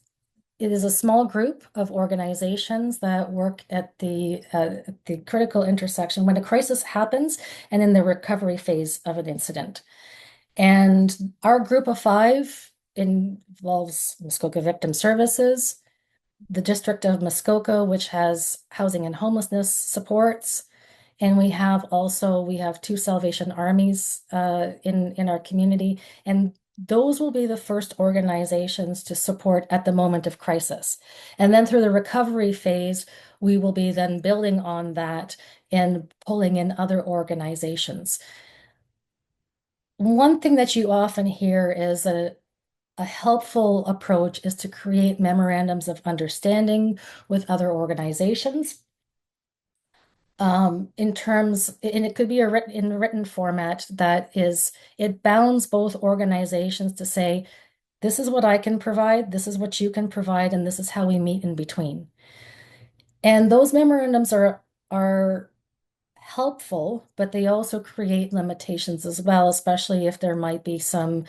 a small group of organizations that work at the critical intersection when a crisis happens and in the recovery phase of an incident. And our Group of Five involves Muskoka Victim Services, the District of Muskoka, which has housing and homelessness supports. And we have two Salvation Armies in our community, and those will be the first organizations to support at the moment of crisis. And then through the recovery phase, we will be then building on that and pulling in other organizations. One thing that you often hear is a helpful approach is to create memorandums of understanding with other organizations. And it could be in written format it bounds both organizations to say, this is what I can provide, this is what you can provide, and this is how we meet in between. And those memorandums are helpful, but they also create limitations as well, especially if there might be some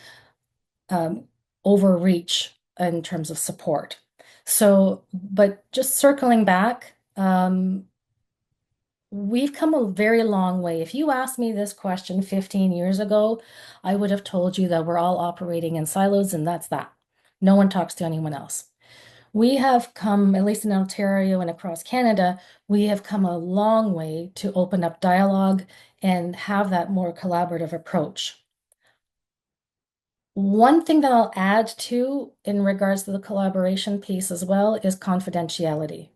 um, overreach in terms of support. So, but just circling back, we've come a very long way. If you asked me this question 15 years ago, I would have told you that we're all operating in silos and that's that. No one talks to anyone else. We have come, at least in Ontario and across Canada, we have come a long way to open up dialogue and have that more collaborative approach. One thing that I'll add to in regards to the collaboration piece as well is confidentiality.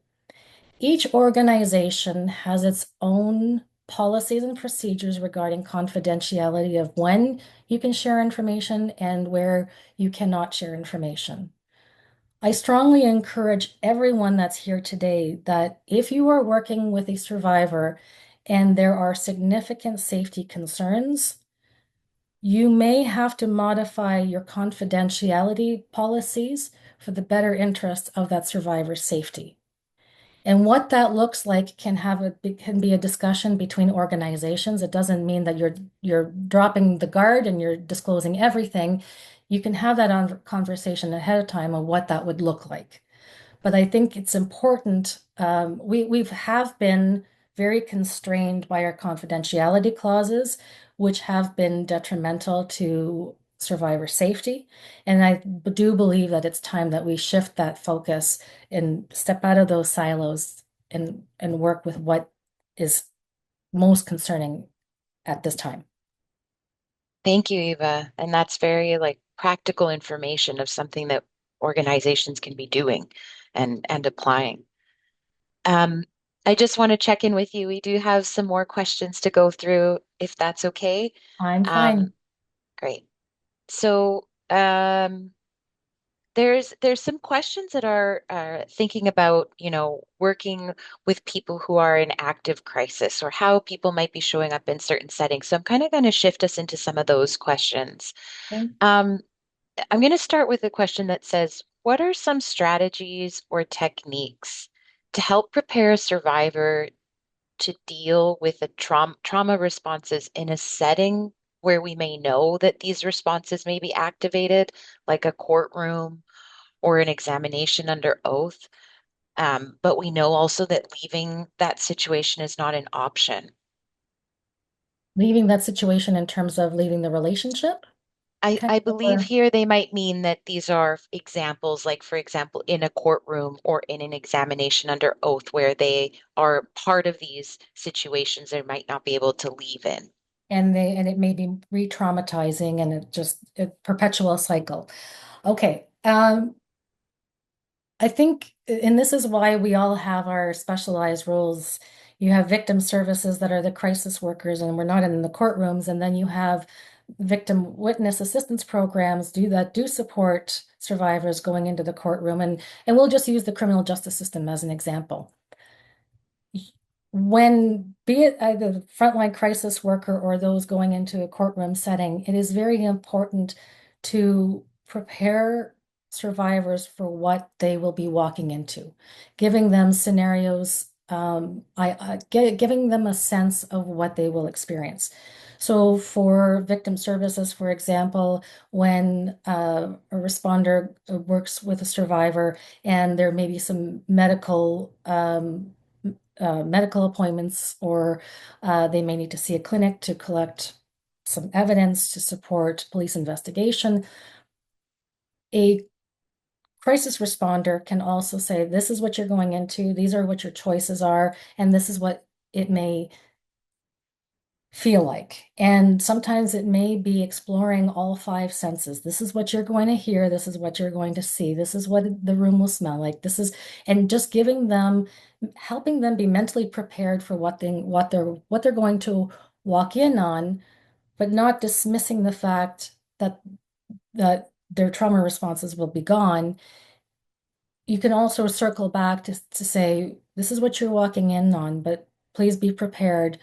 Each organization has its own policies and procedures regarding confidentiality of when you can share information and where you cannot share information. I strongly encourage everyone that's here today that if you are working with a survivor and there are significant safety concerns, you may have to modify your confidentiality policies for the better interest of that survivor's safety. And what that looks like can be a discussion between organizations. It doesn't mean that you're dropping the guard and you're disclosing everything. You can have that on conversation ahead of time on what that would look like. But I think it's important. We have been very constrained by our confidentiality clauses, which have been detrimental to survivor safety. And I do believe that it's time that we shift that focus and step out of those silos and work with what is most concerning at this time. Thank you, Eva. And that's very like practical information of something that organizations can be doing and applying. Um, I just want to check in with you. We do have some more questions to go through, if that's okay. I'm Um, fine. great. So there's some questions that are thinking about, working with people who are in active crisis or how people might be showing up in certain settings. So I'm kind of going to shift us into some of those questions. Okay. Um, I'm going to start with a question that says, what are some strategies or techniques to help prepare a survivor to deal with the trauma responses in a setting where we may know that these responses may be activated, like a courtroom or an examination under oath? But we know also that leaving that situation is not an option. Leaving that situation in terms of leaving the relationship, kind I of, believe or here they might mean that these are examples, like, for example, in a courtroom or in an examination under oath, where they are part of these situations they might not be able to leave in. and it may be re-traumatizing and it just a perpetual cycle. Okay. I think, and this is why we all have our specialized roles. You have victim services that are the crisis workers, and we're not in the courtrooms. And then you have victim witness assistance programs do support survivors going into the courtroom. And we'll just use the criminal justice system as an example. when, be it either the frontline crisis worker or those going into a courtroom setting, it is very important to prepare survivors for what they will be walking into, giving them scenarios, giving them a sense of what they will experience. So, for victim services, for example, when a responder works with a survivor and there may be some medical appointments, or they may need to see a clinic to collect some evidence to support police investigation. A crisis responder can also say, this is what you're going into, these are what your choices are, and this is what it may feel like. And sometimes it may be exploring all five senses. This is what you're going to hear. This is what you're going to see. This is what the room will smell like. This is, and just giving them, helping them be mentally prepared for what they're going to walk in on, but not dismissing the fact that their trauma responses will be gone. You can also circle back to say, this is what you're walking in on, but please be prepared.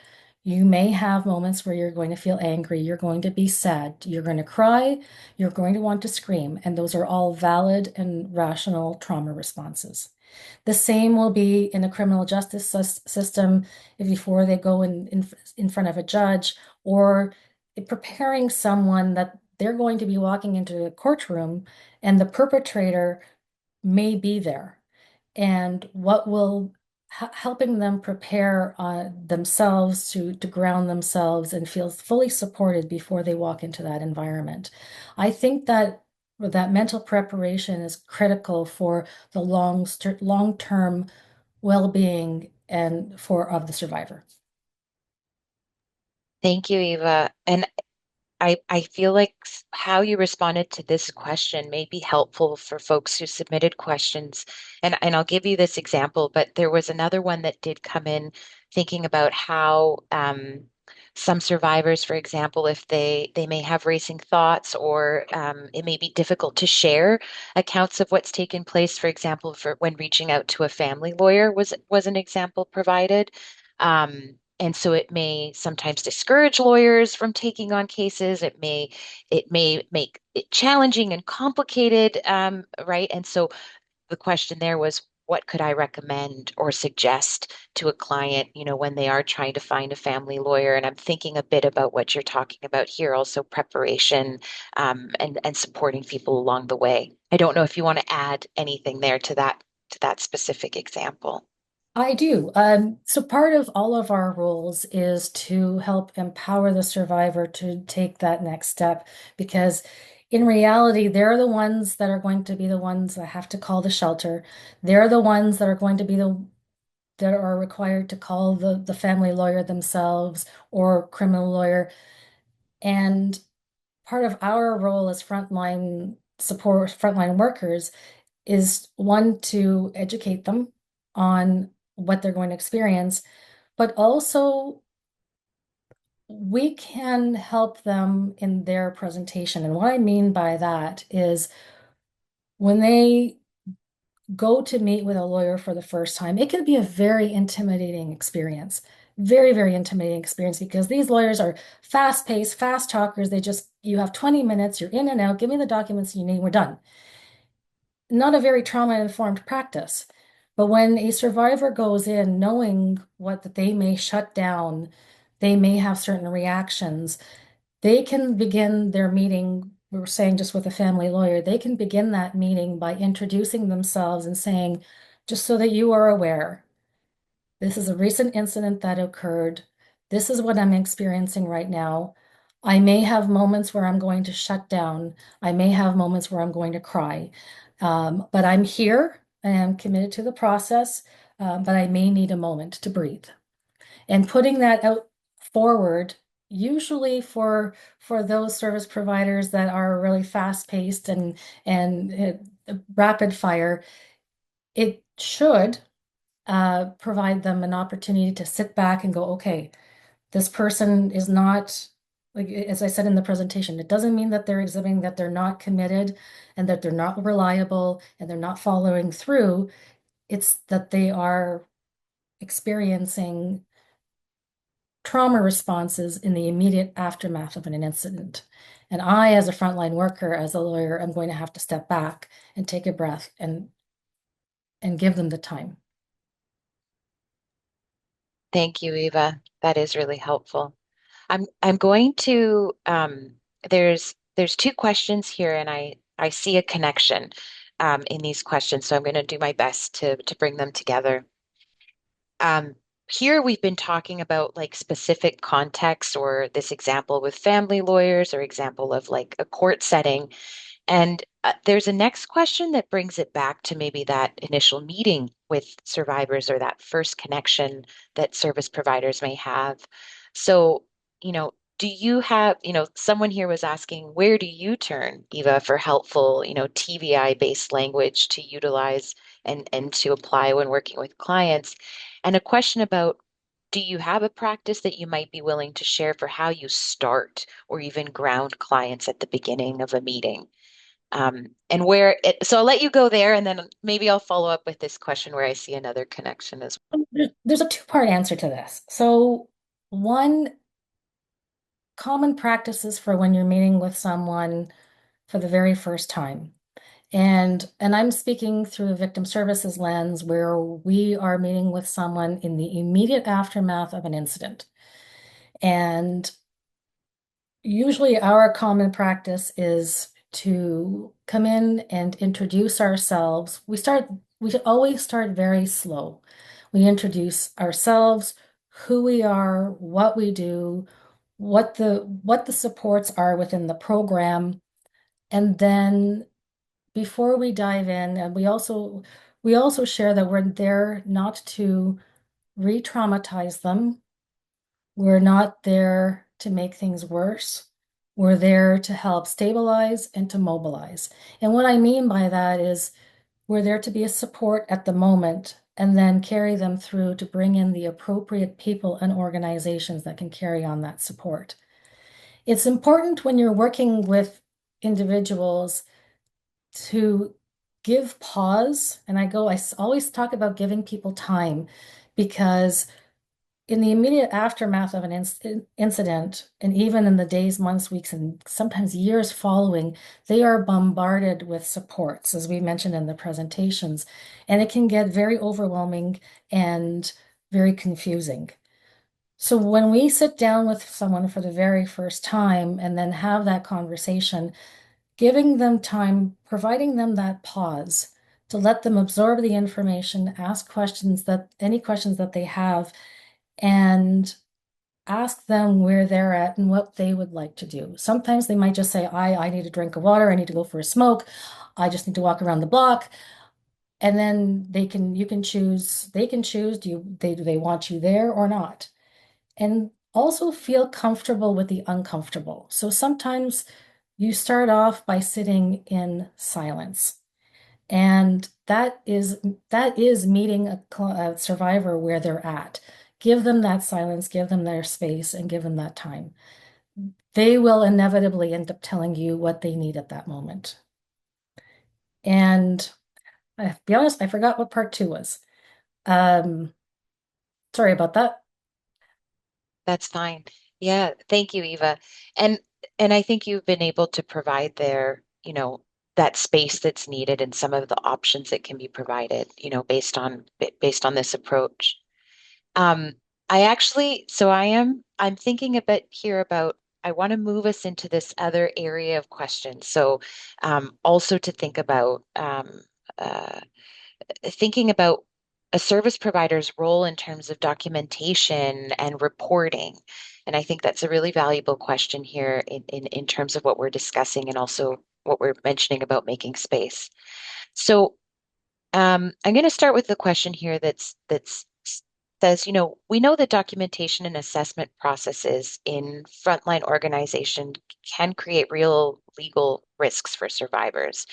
You may have moments where you're going to feel angry, you're going to be sad, you're going to cry, you're going to want to scream, and those are all valid and rational trauma responses. The same will be in a criminal justice system before they go in front of a judge, or preparing someone that they're going to be walking into a courtroom and the perpetrator may be there, and what will helping them prepare themselves to ground themselves and feel fully supported before they walk into that environment. I think that mental preparation is critical for the long-term well-being and for of the survivor. Thank you, Eva. And I feel like how you responded to this question may be helpful for folks who submitted questions. And I'll give you this example, but there was another one that did come in thinking about how some survivors, for example, if they may have racing thoughts, or it may be difficult to share accounts of what's taken place. For example, for when reaching out to a family lawyer was an example provided. And so it may sometimes discourage lawyers from taking on cases. It may make it challenging and complicated, right? And so the question there was, what could I recommend or suggest to a client, when they are trying to find a family lawyer? And I'm thinking a bit about what you're talking about here, also preparation, and supporting people along the way. I don't know if you want to add anything there to that specific example. I do. So part of all of our roles is to help empower the survivor to take that next step, because in reality, they're the ones that are going to be the ones that have to call the shelter. They're the ones that are going to be the that are required to call the family lawyer themselves or criminal lawyer. And part of our role as frontline workers is one, to educate them on what they're going to experience, but also we can help them in their presentation. And what I mean by that is when they go to meet with a lawyer for the first time, it can be a very intimidating experience. Very, very intimidating experience, because these lawyers are fast-paced, fast talkers. You have 20 minutes, you're in and out, give me the documents you need, we're done. Not a very trauma-informed practice. But when a survivor goes in knowing that they may shut down, they may have certain reactions, they can begin their meeting. We were saying just with a family lawyer, they can begin that meeting by introducing themselves and saying, just so that you are aware, this is a recent incident that occurred. This is what I'm experiencing right now. I may have moments where I'm going to shut down. I may have moments where I'm going to cry. But I'm here. I am committed to the process, but I may need a moment to breathe. And putting that out forward, usually for those service providers that are really fast-paced and rapid fire, it should provide them an opportunity to sit back and go, okay, this person is not, like as I said in the presentation, it doesn't mean that they're exhibiting that they're not committed and that they're not reliable and they're not following through. It's that they are experiencing trauma responses in the immediate aftermath of an incident. And I, as a frontline worker, as a lawyer, am going to have to step back and take a breath and give them the time. Thank you, Eva. That is really helpful. I'm going to there's two questions here, and I see a connection in these questions, so I'm going to do my best to bring them together. Um, Here we've been talking about like specific context or this example with family lawyers or example of like a court setting. And there's a next question that brings it back to maybe that initial meeting with survivors or that first connection that service providers may have. So, do you have, someone here was asking, where do you turn, Eva, for helpful, TVI-based language to utilize and to apply when working with clients? And a question about, do you have a practice that you might be willing to share for how you start or even ground clients at the beginning of a meeting? So I'll let you go there and then maybe I'll follow up with this question where I see another connection as There's a two-part answer to this. So, one, common practices for when you're meeting with someone for the very first time. And I'm speaking through a victim services lens where we are meeting with someone in the immediate aftermath of an incident. And usually our common practice is to come in and introduce ourselves. We should always start very slow. We introduce ourselves, who we are, what we do, what the supports are within the program. And then before we dive in, and we also share that we're there not to re-traumatize them. We're not there to make things worse. We're there to help stabilize and to mobilize. And what I mean by that is we're there to be a support at the moment and then carry them through to bring in the appropriate people and organizations that can carry on that support. It's important when you're working with individuals to give pause. And I always talk about giving people time because in the immediate aftermath of an incident, and even in the days, months, weeks, and sometimes years following, they are bombarded with supports, as we mentioned in the presentations, and it can get very overwhelming and very confusing. So when we sit down with someone for the very first time and then have that conversation, giving them time, providing them that pause to let them absorb the information, ask any questions that they have, and ask them where they're at and what they would like to do. Sometimes they might just say, I need a drink of water, I need to go for a smoke, I just need to walk around the block. And then they can choose, do they want you there or not? And also feel comfortable with the uncomfortable. So sometimes you start off by sitting in silence. And that is meeting a survivor where they're at. Give them that silence, give them their space, and give them that time. They will inevitably end up telling you what they need at that moment. And to be honest, I forgot what part two was. Um, Sorry about that. that's fine. Yeah, thank you, Eva. And and I think you've been able to provide there, that space that's needed and some of the options that can be provided, based on this approach. Um, I'm thinking a bit here about, I want to move us into this other area of questions. So, also to think about, uh, thinking about a service provider's role in terms of documentation and reporting. And I think that's a really valuable question here in terms of what we're discussing and also what we're mentioning about making space. So, I'm going to start with the question here that's says, we know that documentation and assessment processes in frontline organization can create real legal risks for survivors,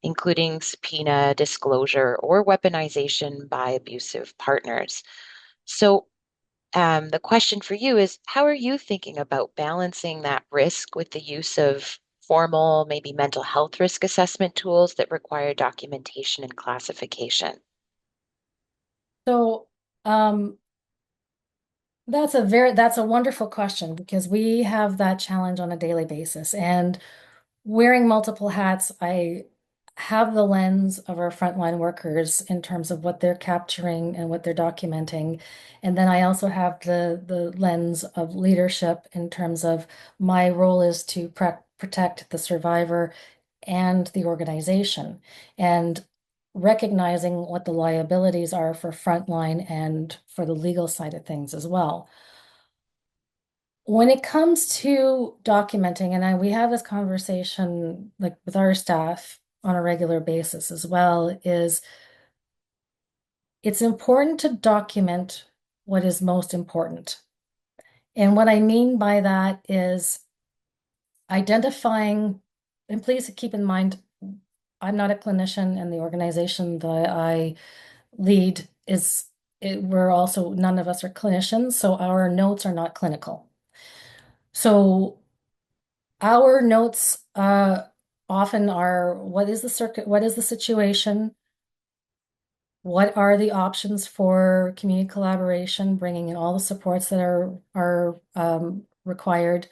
including subpoena, disclosure, or weaponization by abusive partners. So, the question for you is, how are you thinking about balancing that risk with the use of formal, maybe mental health risk assessment tools that require documentation and classification? So Um, that's a wonderful question because we have that challenge on a daily basis. And wearing multiple hats, I have the lens of our frontline workers in terms of what they're capturing and what they're documenting. And then I also have the lens of leadership in terms of my role is to protect the survivor and the organization, and recognizing what the liabilities are for frontline and for the legal side of things as well. When it comes to documenting, and we have this conversation like with our staff on a regular basis as well, is it's important to document what is most important. And what I mean by that is identifying, and please keep in mind, I'm not a clinician, and the organization that I lead we're also, none of us are clinicians, so our notes are not clinical. So our notes often are what is the circuit, what is the situation, what are the options for community collaboration, bringing in all the supports that are required,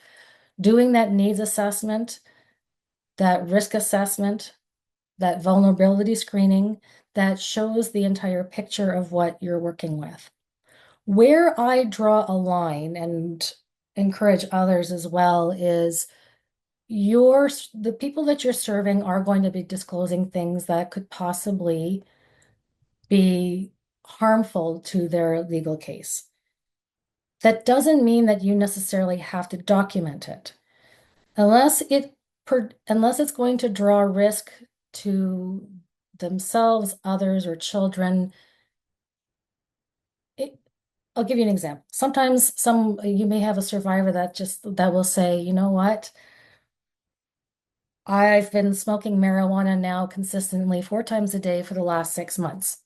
doing that needs assessment, that risk assessment, that vulnerability screening that shows the entire picture of what you're working with. Where I draw a line and encourage others as well is the people that you're serving are going to be disclosing things that could possibly be harmful to their legal case. That doesn't mean that you necessarily have to document it. Unless unless it's going to draw risk to themselves, others, or children. It, I'll give you an example. Sometimes you may have a survivor that will say, you know what? I've been smoking marijuana now consistently 4 times a day for the last 6 months.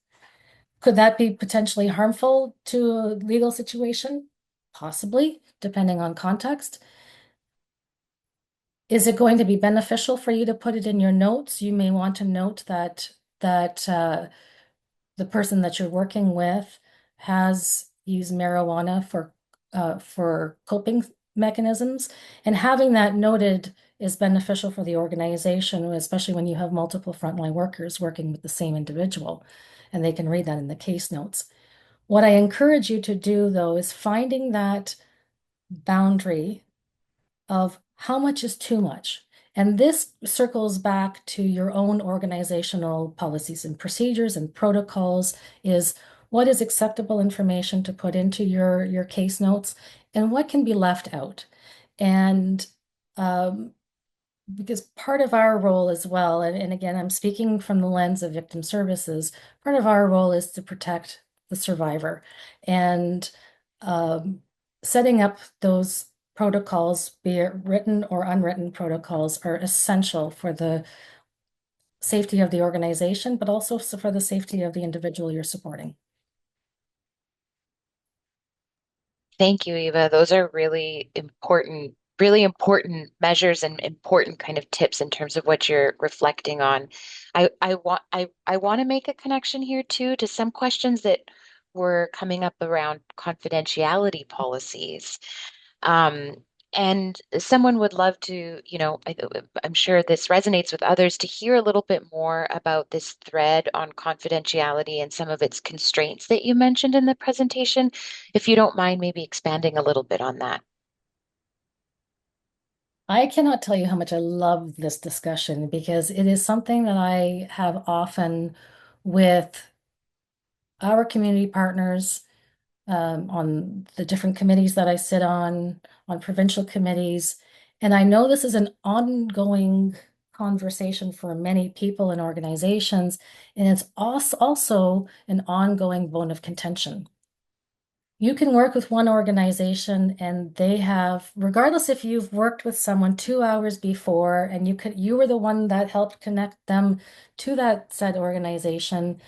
Could that be potentially harmful to a legal situation? Possibly, depending on context. Is it going to be beneficial for you to put it in your notes? You may want to note that the person that you're working with has used marijuana for coping mechanisms, and having that noted is beneficial for the organization, especially when you have multiple frontline workers working with the same individual, and they can read that in the case notes. What I encourage you to do, though, is finding that boundary of how much is too much. And this circles back to your own organizational policies and procedures and protocols, is what is acceptable information to put into your case notes and what can be left out. And um, because part of our role as well, and again, I'm speaking from the lens of victim services, part of our role is to protect the survivor. And um, setting up those protocols, be it written or unwritten protocols, are essential for the safety of the organization, but also for the safety of the individual you're supporting. Thank you, Eva. Those are really important measures and important kind of tips in terms of what you're reflecting on. I want to make a connection here too to some questions that were coming up around confidentiality policies. Um, and someone would love to, I'm sure this resonates with others, to hear a little bit more about this thread on confidentiality and some of its constraints that you mentioned in the presentation. If you don't mind, maybe expanding a little bit on that. I cannot tell you how much I love this discussion because it is something that I have often with our community partners, on the different committees that I sit on provincial committees. And I know this is an ongoing conversation for many people and organizations, and it's also an ongoing bone of contention. You can work with one organization and they have, regardless if you've worked with someone 2 hours before and you were the one that helped connect them to that said organization,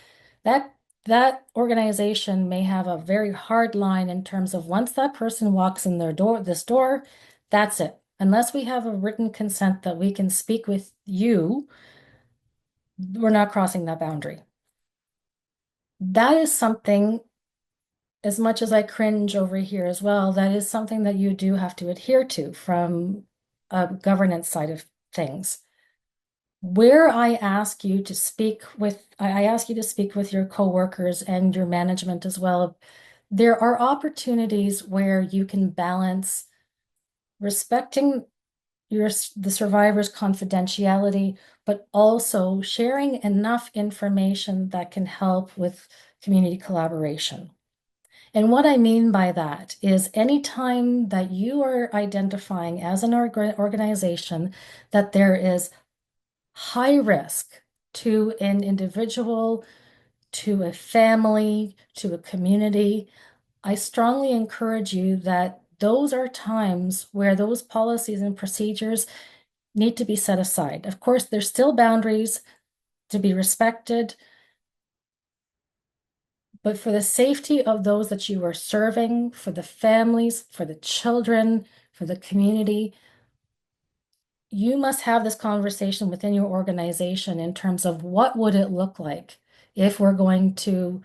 that that organization may have a very hard line in terms of once that person walks in this door, that's it. Unless we have a written consent that we can speak with you, we're not crossing that boundary. That is something as much as I cringe over here as well, that is something that you do have to adhere to from a governance side of things. Where I ask you to speak with, I ask you to speak with your coworkers and your management as well. There are opportunities where you can balance respecting the survivor's confidentiality, but also sharing enough information that can help with community collaboration. And what I mean by that is anytime that you are identifying as an organization that there is high risk to an individual, to a family, to a community, I strongly encourage you that those are times where those policies and procedures need to be set aside. Of course, there's still boundaries to be respected, but for the safety of those that you are serving, for the families, for the children, for the community, you must have this conversation within your organization in terms of what would it look like if we're going to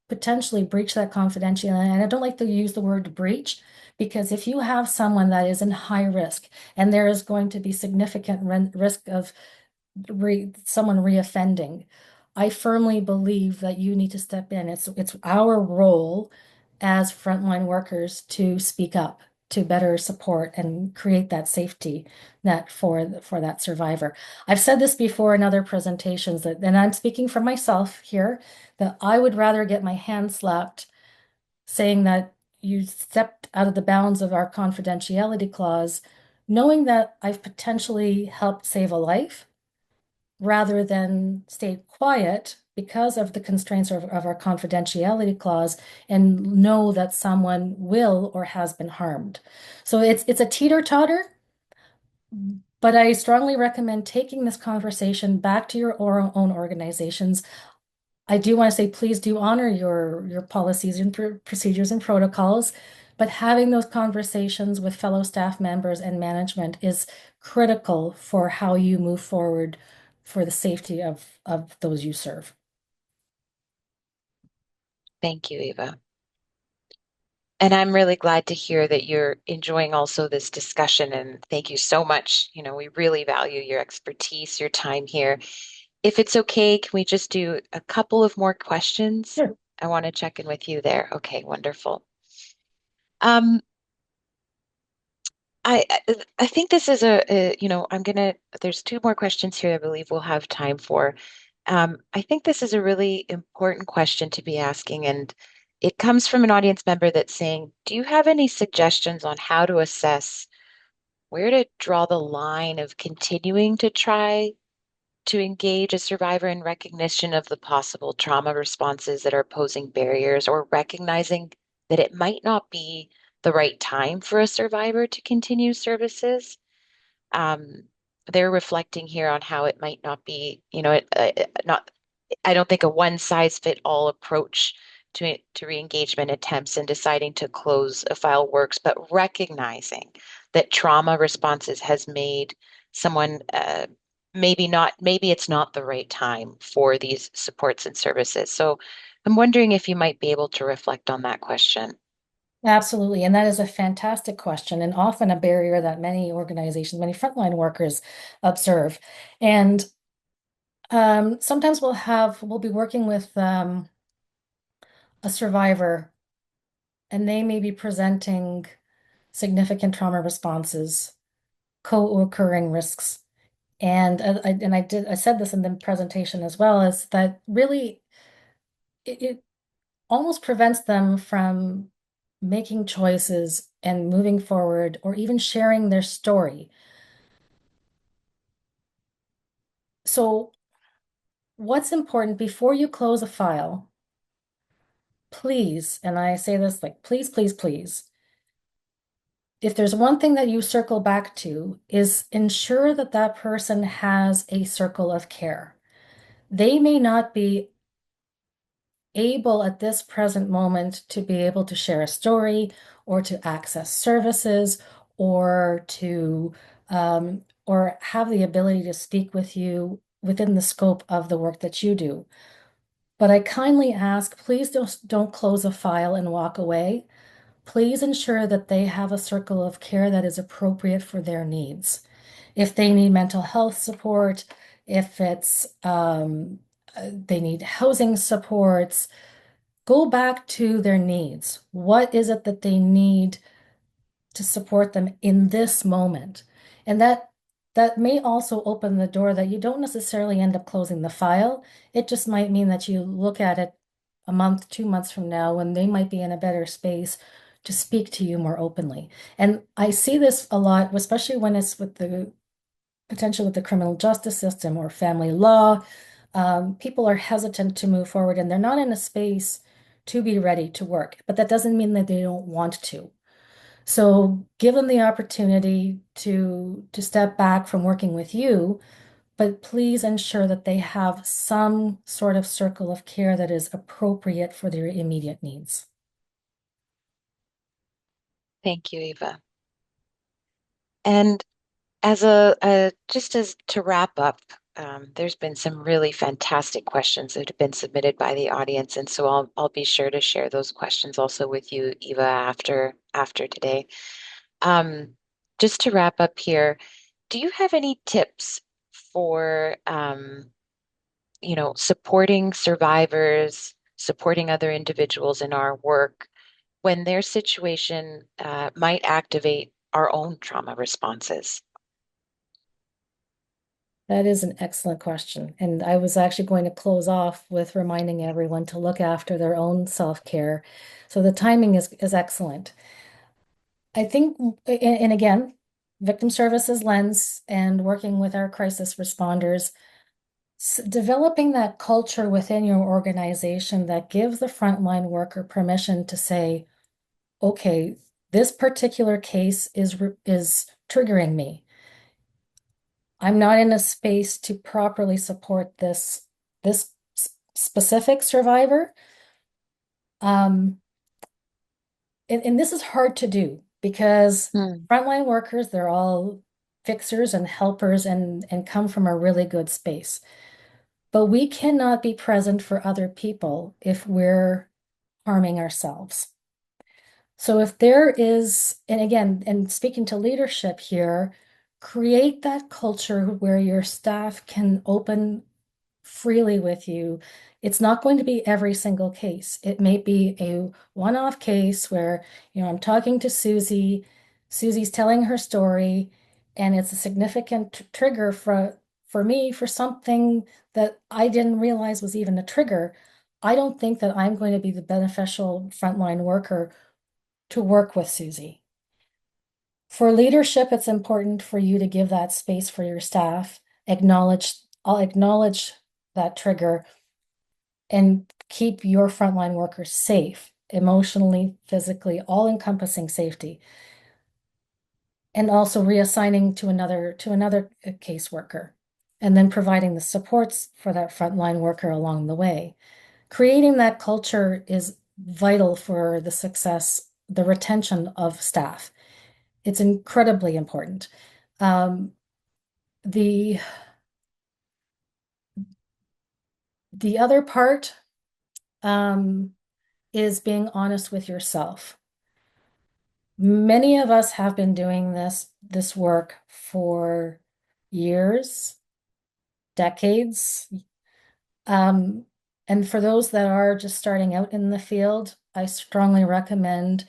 potentially breach that confidentiality. And I don't like to use the word breach because if you have someone that is in high risk and there is going to be significant risk of someone reoffending, I firmly believe that you need to step in. It's our role as frontline workers to speak up, to better support and create that safety net for that survivor. I've said this before in other presentations that, and I'm speaking for myself here, that I would rather get my hand slapped saying that you stepped out of the bounds of our confidentiality clause, knowing that I've potentially helped save a life rather than stay quiet because of the constraints of our confidentiality clause and know that someone will or has been harmed. So it's a teeter-totter, but I strongly recommend taking this conversation back to your own organizations. I do want to say, please do honor your policies and procedures and protocols, but having those conversations with fellow staff members and management is critical for how you move forward for the safety of those you serve. Thank you, Eva. And I'm really glad to hear that you're enjoying also this discussion. And thank you so much. We really value your expertise, your time here. If it's okay, can we just do a couple of more questions? Sure. I want to check in with you there. Okay, wonderful. Um, I think this is there's two more questions here I believe we'll have time for. I think this is a really important question to be asking, and it comes from an audience member that's saying, do you have any suggestions on how to assess where to draw the line of continuing to try to engage a survivor in recognition of the possible trauma responses that are posing barriers, or recognizing that it might not be the right time for a survivor to continue services? Um, they're reflecting here on how it might not be, not, I don't think a one size fit all approach to re-engagement attempts and deciding to close a file works, but recognizing that trauma responses has made someone maybe it's not the right time for these supports and services. So I'm wondering if you might be able to reflect on that question. Absolutely. And that is a fantastic question and often a barrier that many organizations, many frontline workers observe. And sometimes we'll be working with a survivor and they may be presenting significant trauma responses, co-occurring risks. And I said this in the presentation as well, is that really it almost prevents them from making choices and moving forward or even sharing their story. So what's important before you close a file, please, and I say this like, please, please, please, if there's one thing that you circle back to is ensure that that person has a circle of care. They may not be able at this present moment to be able to share a story or to access services or have the ability to speak with you within the scope of the work that you do. But I kindly ask, please don't close a file and walk away. Please ensure that they have a circle of care that is appropriate for their needs. If they need mental health support, if it's they need housing supports, go back to their needs. What is it that they need to support them in this moment? And that may also open the door that you don't necessarily end up closing the file. It just might mean that you look at it a month, 2 months from now, when they might be in a better space to speak to you more openly. And I see this a lot, especially when it's with the potential with the criminal justice system or family law. People are hesitant to move forward and they're not in a space to be ready to work, but that doesn't mean that they don't want to. So give them the opportunity to step back from working with you, but please ensure that they have some sort of circle of care that is appropriate for their immediate needs. Thank you, Eva. And as just as to wrap up, there's been some really fantastic questions that have been submitted by the audience, and so I'll be sure to share those questions also with you, Eva, after today. Um, just to wrap up here, do you have any tips for supporting survivors, supporting other individuals in our work when their situation might activate our own trauma responses? That is an excellent question. And I was actually going to close off with reminding everyone to look after their own self-care. So the timing is excellent. I think, and again, victim services lens and working with our crisis responders, developing that culture within your organization that gives the frontline worker permission to say, okay, this particular case is triggering me. I'm not in a space to properly support this specific survivor. Um, and this is hard to do because Hmm. frontline workers, they're all fixers and helpers and come from a really good space. But we cannot be present for other people if we're harming ourselves. So if there is, and again, and speaking to leadership here, create that culture where your staff can open freely with you. It's not going to be every single case. It may be a one-off case where, I'm talking to Susie, Susie's telling her story, and it's a significant trigger for me for something that I didn't realize was even a trigger. I don't think that I'm going to be the beneficial frontline worker to work with Susie. For leadership, it's important for you to give that space for your staff, I'll acknowledge that trigger and keep your frontline workers safe, emotionally, physically, all-encompassing safety, and also reassigning to another caseworker, and then providing the supports for that frontline worker along the way. Creating that culture is vital for the success, the retention of staff. It's incredibly important. Um, the the other part um, is being honest with yourself. Many of us have been doing this work for years, decades. Um, and for those that are just starting out in the field, I strongly recommend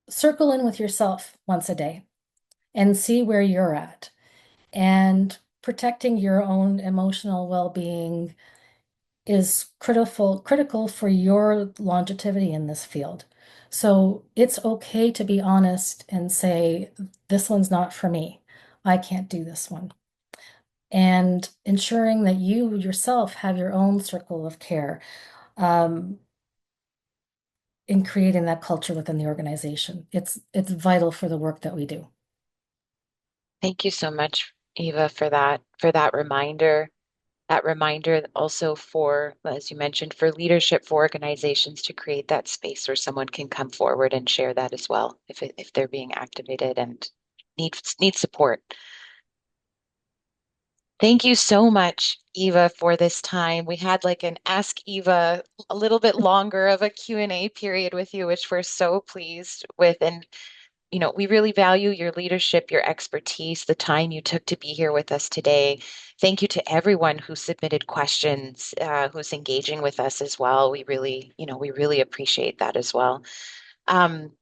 circle in with yourself once a day and see where you're at. And protecting your own emotional well-being is critical for your longevity in this field. So it's okay to be honest and say, this one's not for me. I can't do this one. And ensuring that you yourself have your own circle of care um, in creating that culture within the organization. It's vital for the work that we do. Thank you so much, Eva, for that reminder. That reminder also for, as you mentioned, for leadership for organizations to create that space where someone can come forward and share that as well if they're being activated and need support. Thank you so much, Eva, for this time. We had like an Ask Eva a little bit longer of a Q&A period with you, which we're so pleased with. And, we really value your leadership, your expertise, the time you took to be here with us today. Thank you to everyone who submitted questions, who's engaging with us as well. We really appreciate that as well. Um,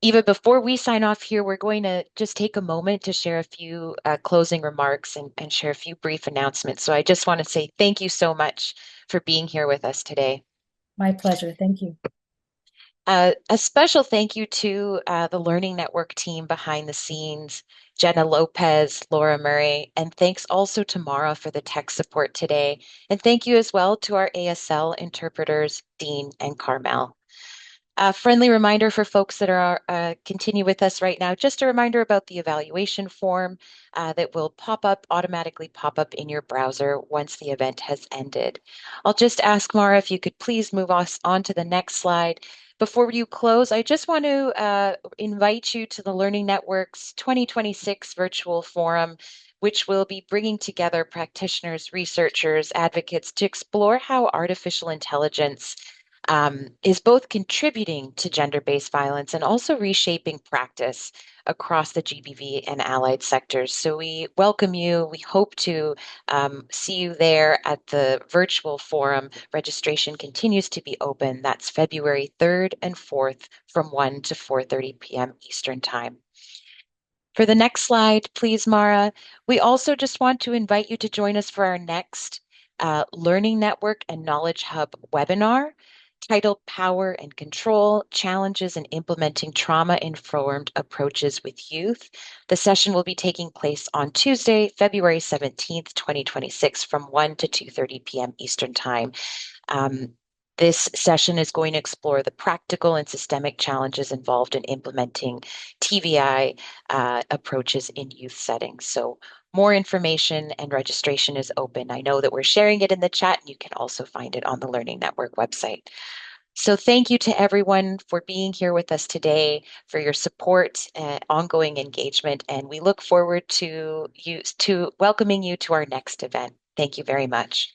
Eva, before we sign off here, we're going to just take a moment to share a few closing remarks and share a few brief announcements. So I just want to say thank you so much for being here with us today. My pleasure. Thank you. A special thank you to the Learning Network team behind the scenes, Jenna Lopez, Laura Murray, and thanks also to Mara for the tech support today. And thank you as well to our ASL interpreters, Dean and Carmel. A friendly reminder for folks that are continue with us right now, just a reminder about the evaluation form that will automatically pop up in your browser once the event has ended. I'll just ask Mara if you could please move us on to the next slide. Before you close, I just want to invite you to the Learning Network's 2026 virtual forum, which will be bringing together practitioners, researchers, advocates to explore how artificial intelligence is both contributing to gender-based violence and also reshaping practice across the GBV and allied sectors. So we welcome you. We hope to see you there at the virtual forum. Registration continues to be open. That's February 3rd and 4th from 1 to 4:30 p.m. Eastern Time. For the next slide, please, Mara, we also just want to invite you to join us for our next Learning Network and Knowledge Hub webinar titled Power and Control, Challenges in Implementing Trauma-Informed Approaches with Youth. The session will be taking place on Tuesday, February 17th, 2026 from 1 to 2:30 p.m. Eastern Time. Um, this session is going to explore the practical and systemic challenges involved in implementing TVI approaches in youth settings. So more information and registration is open. I know that we're sharing it in the chat, and you can also find it on the Learning Network website. So thank you to everyone for being here with us today, for your support and ongoing engagement, and we look forward to welcoming you to our next event. Thank you very much.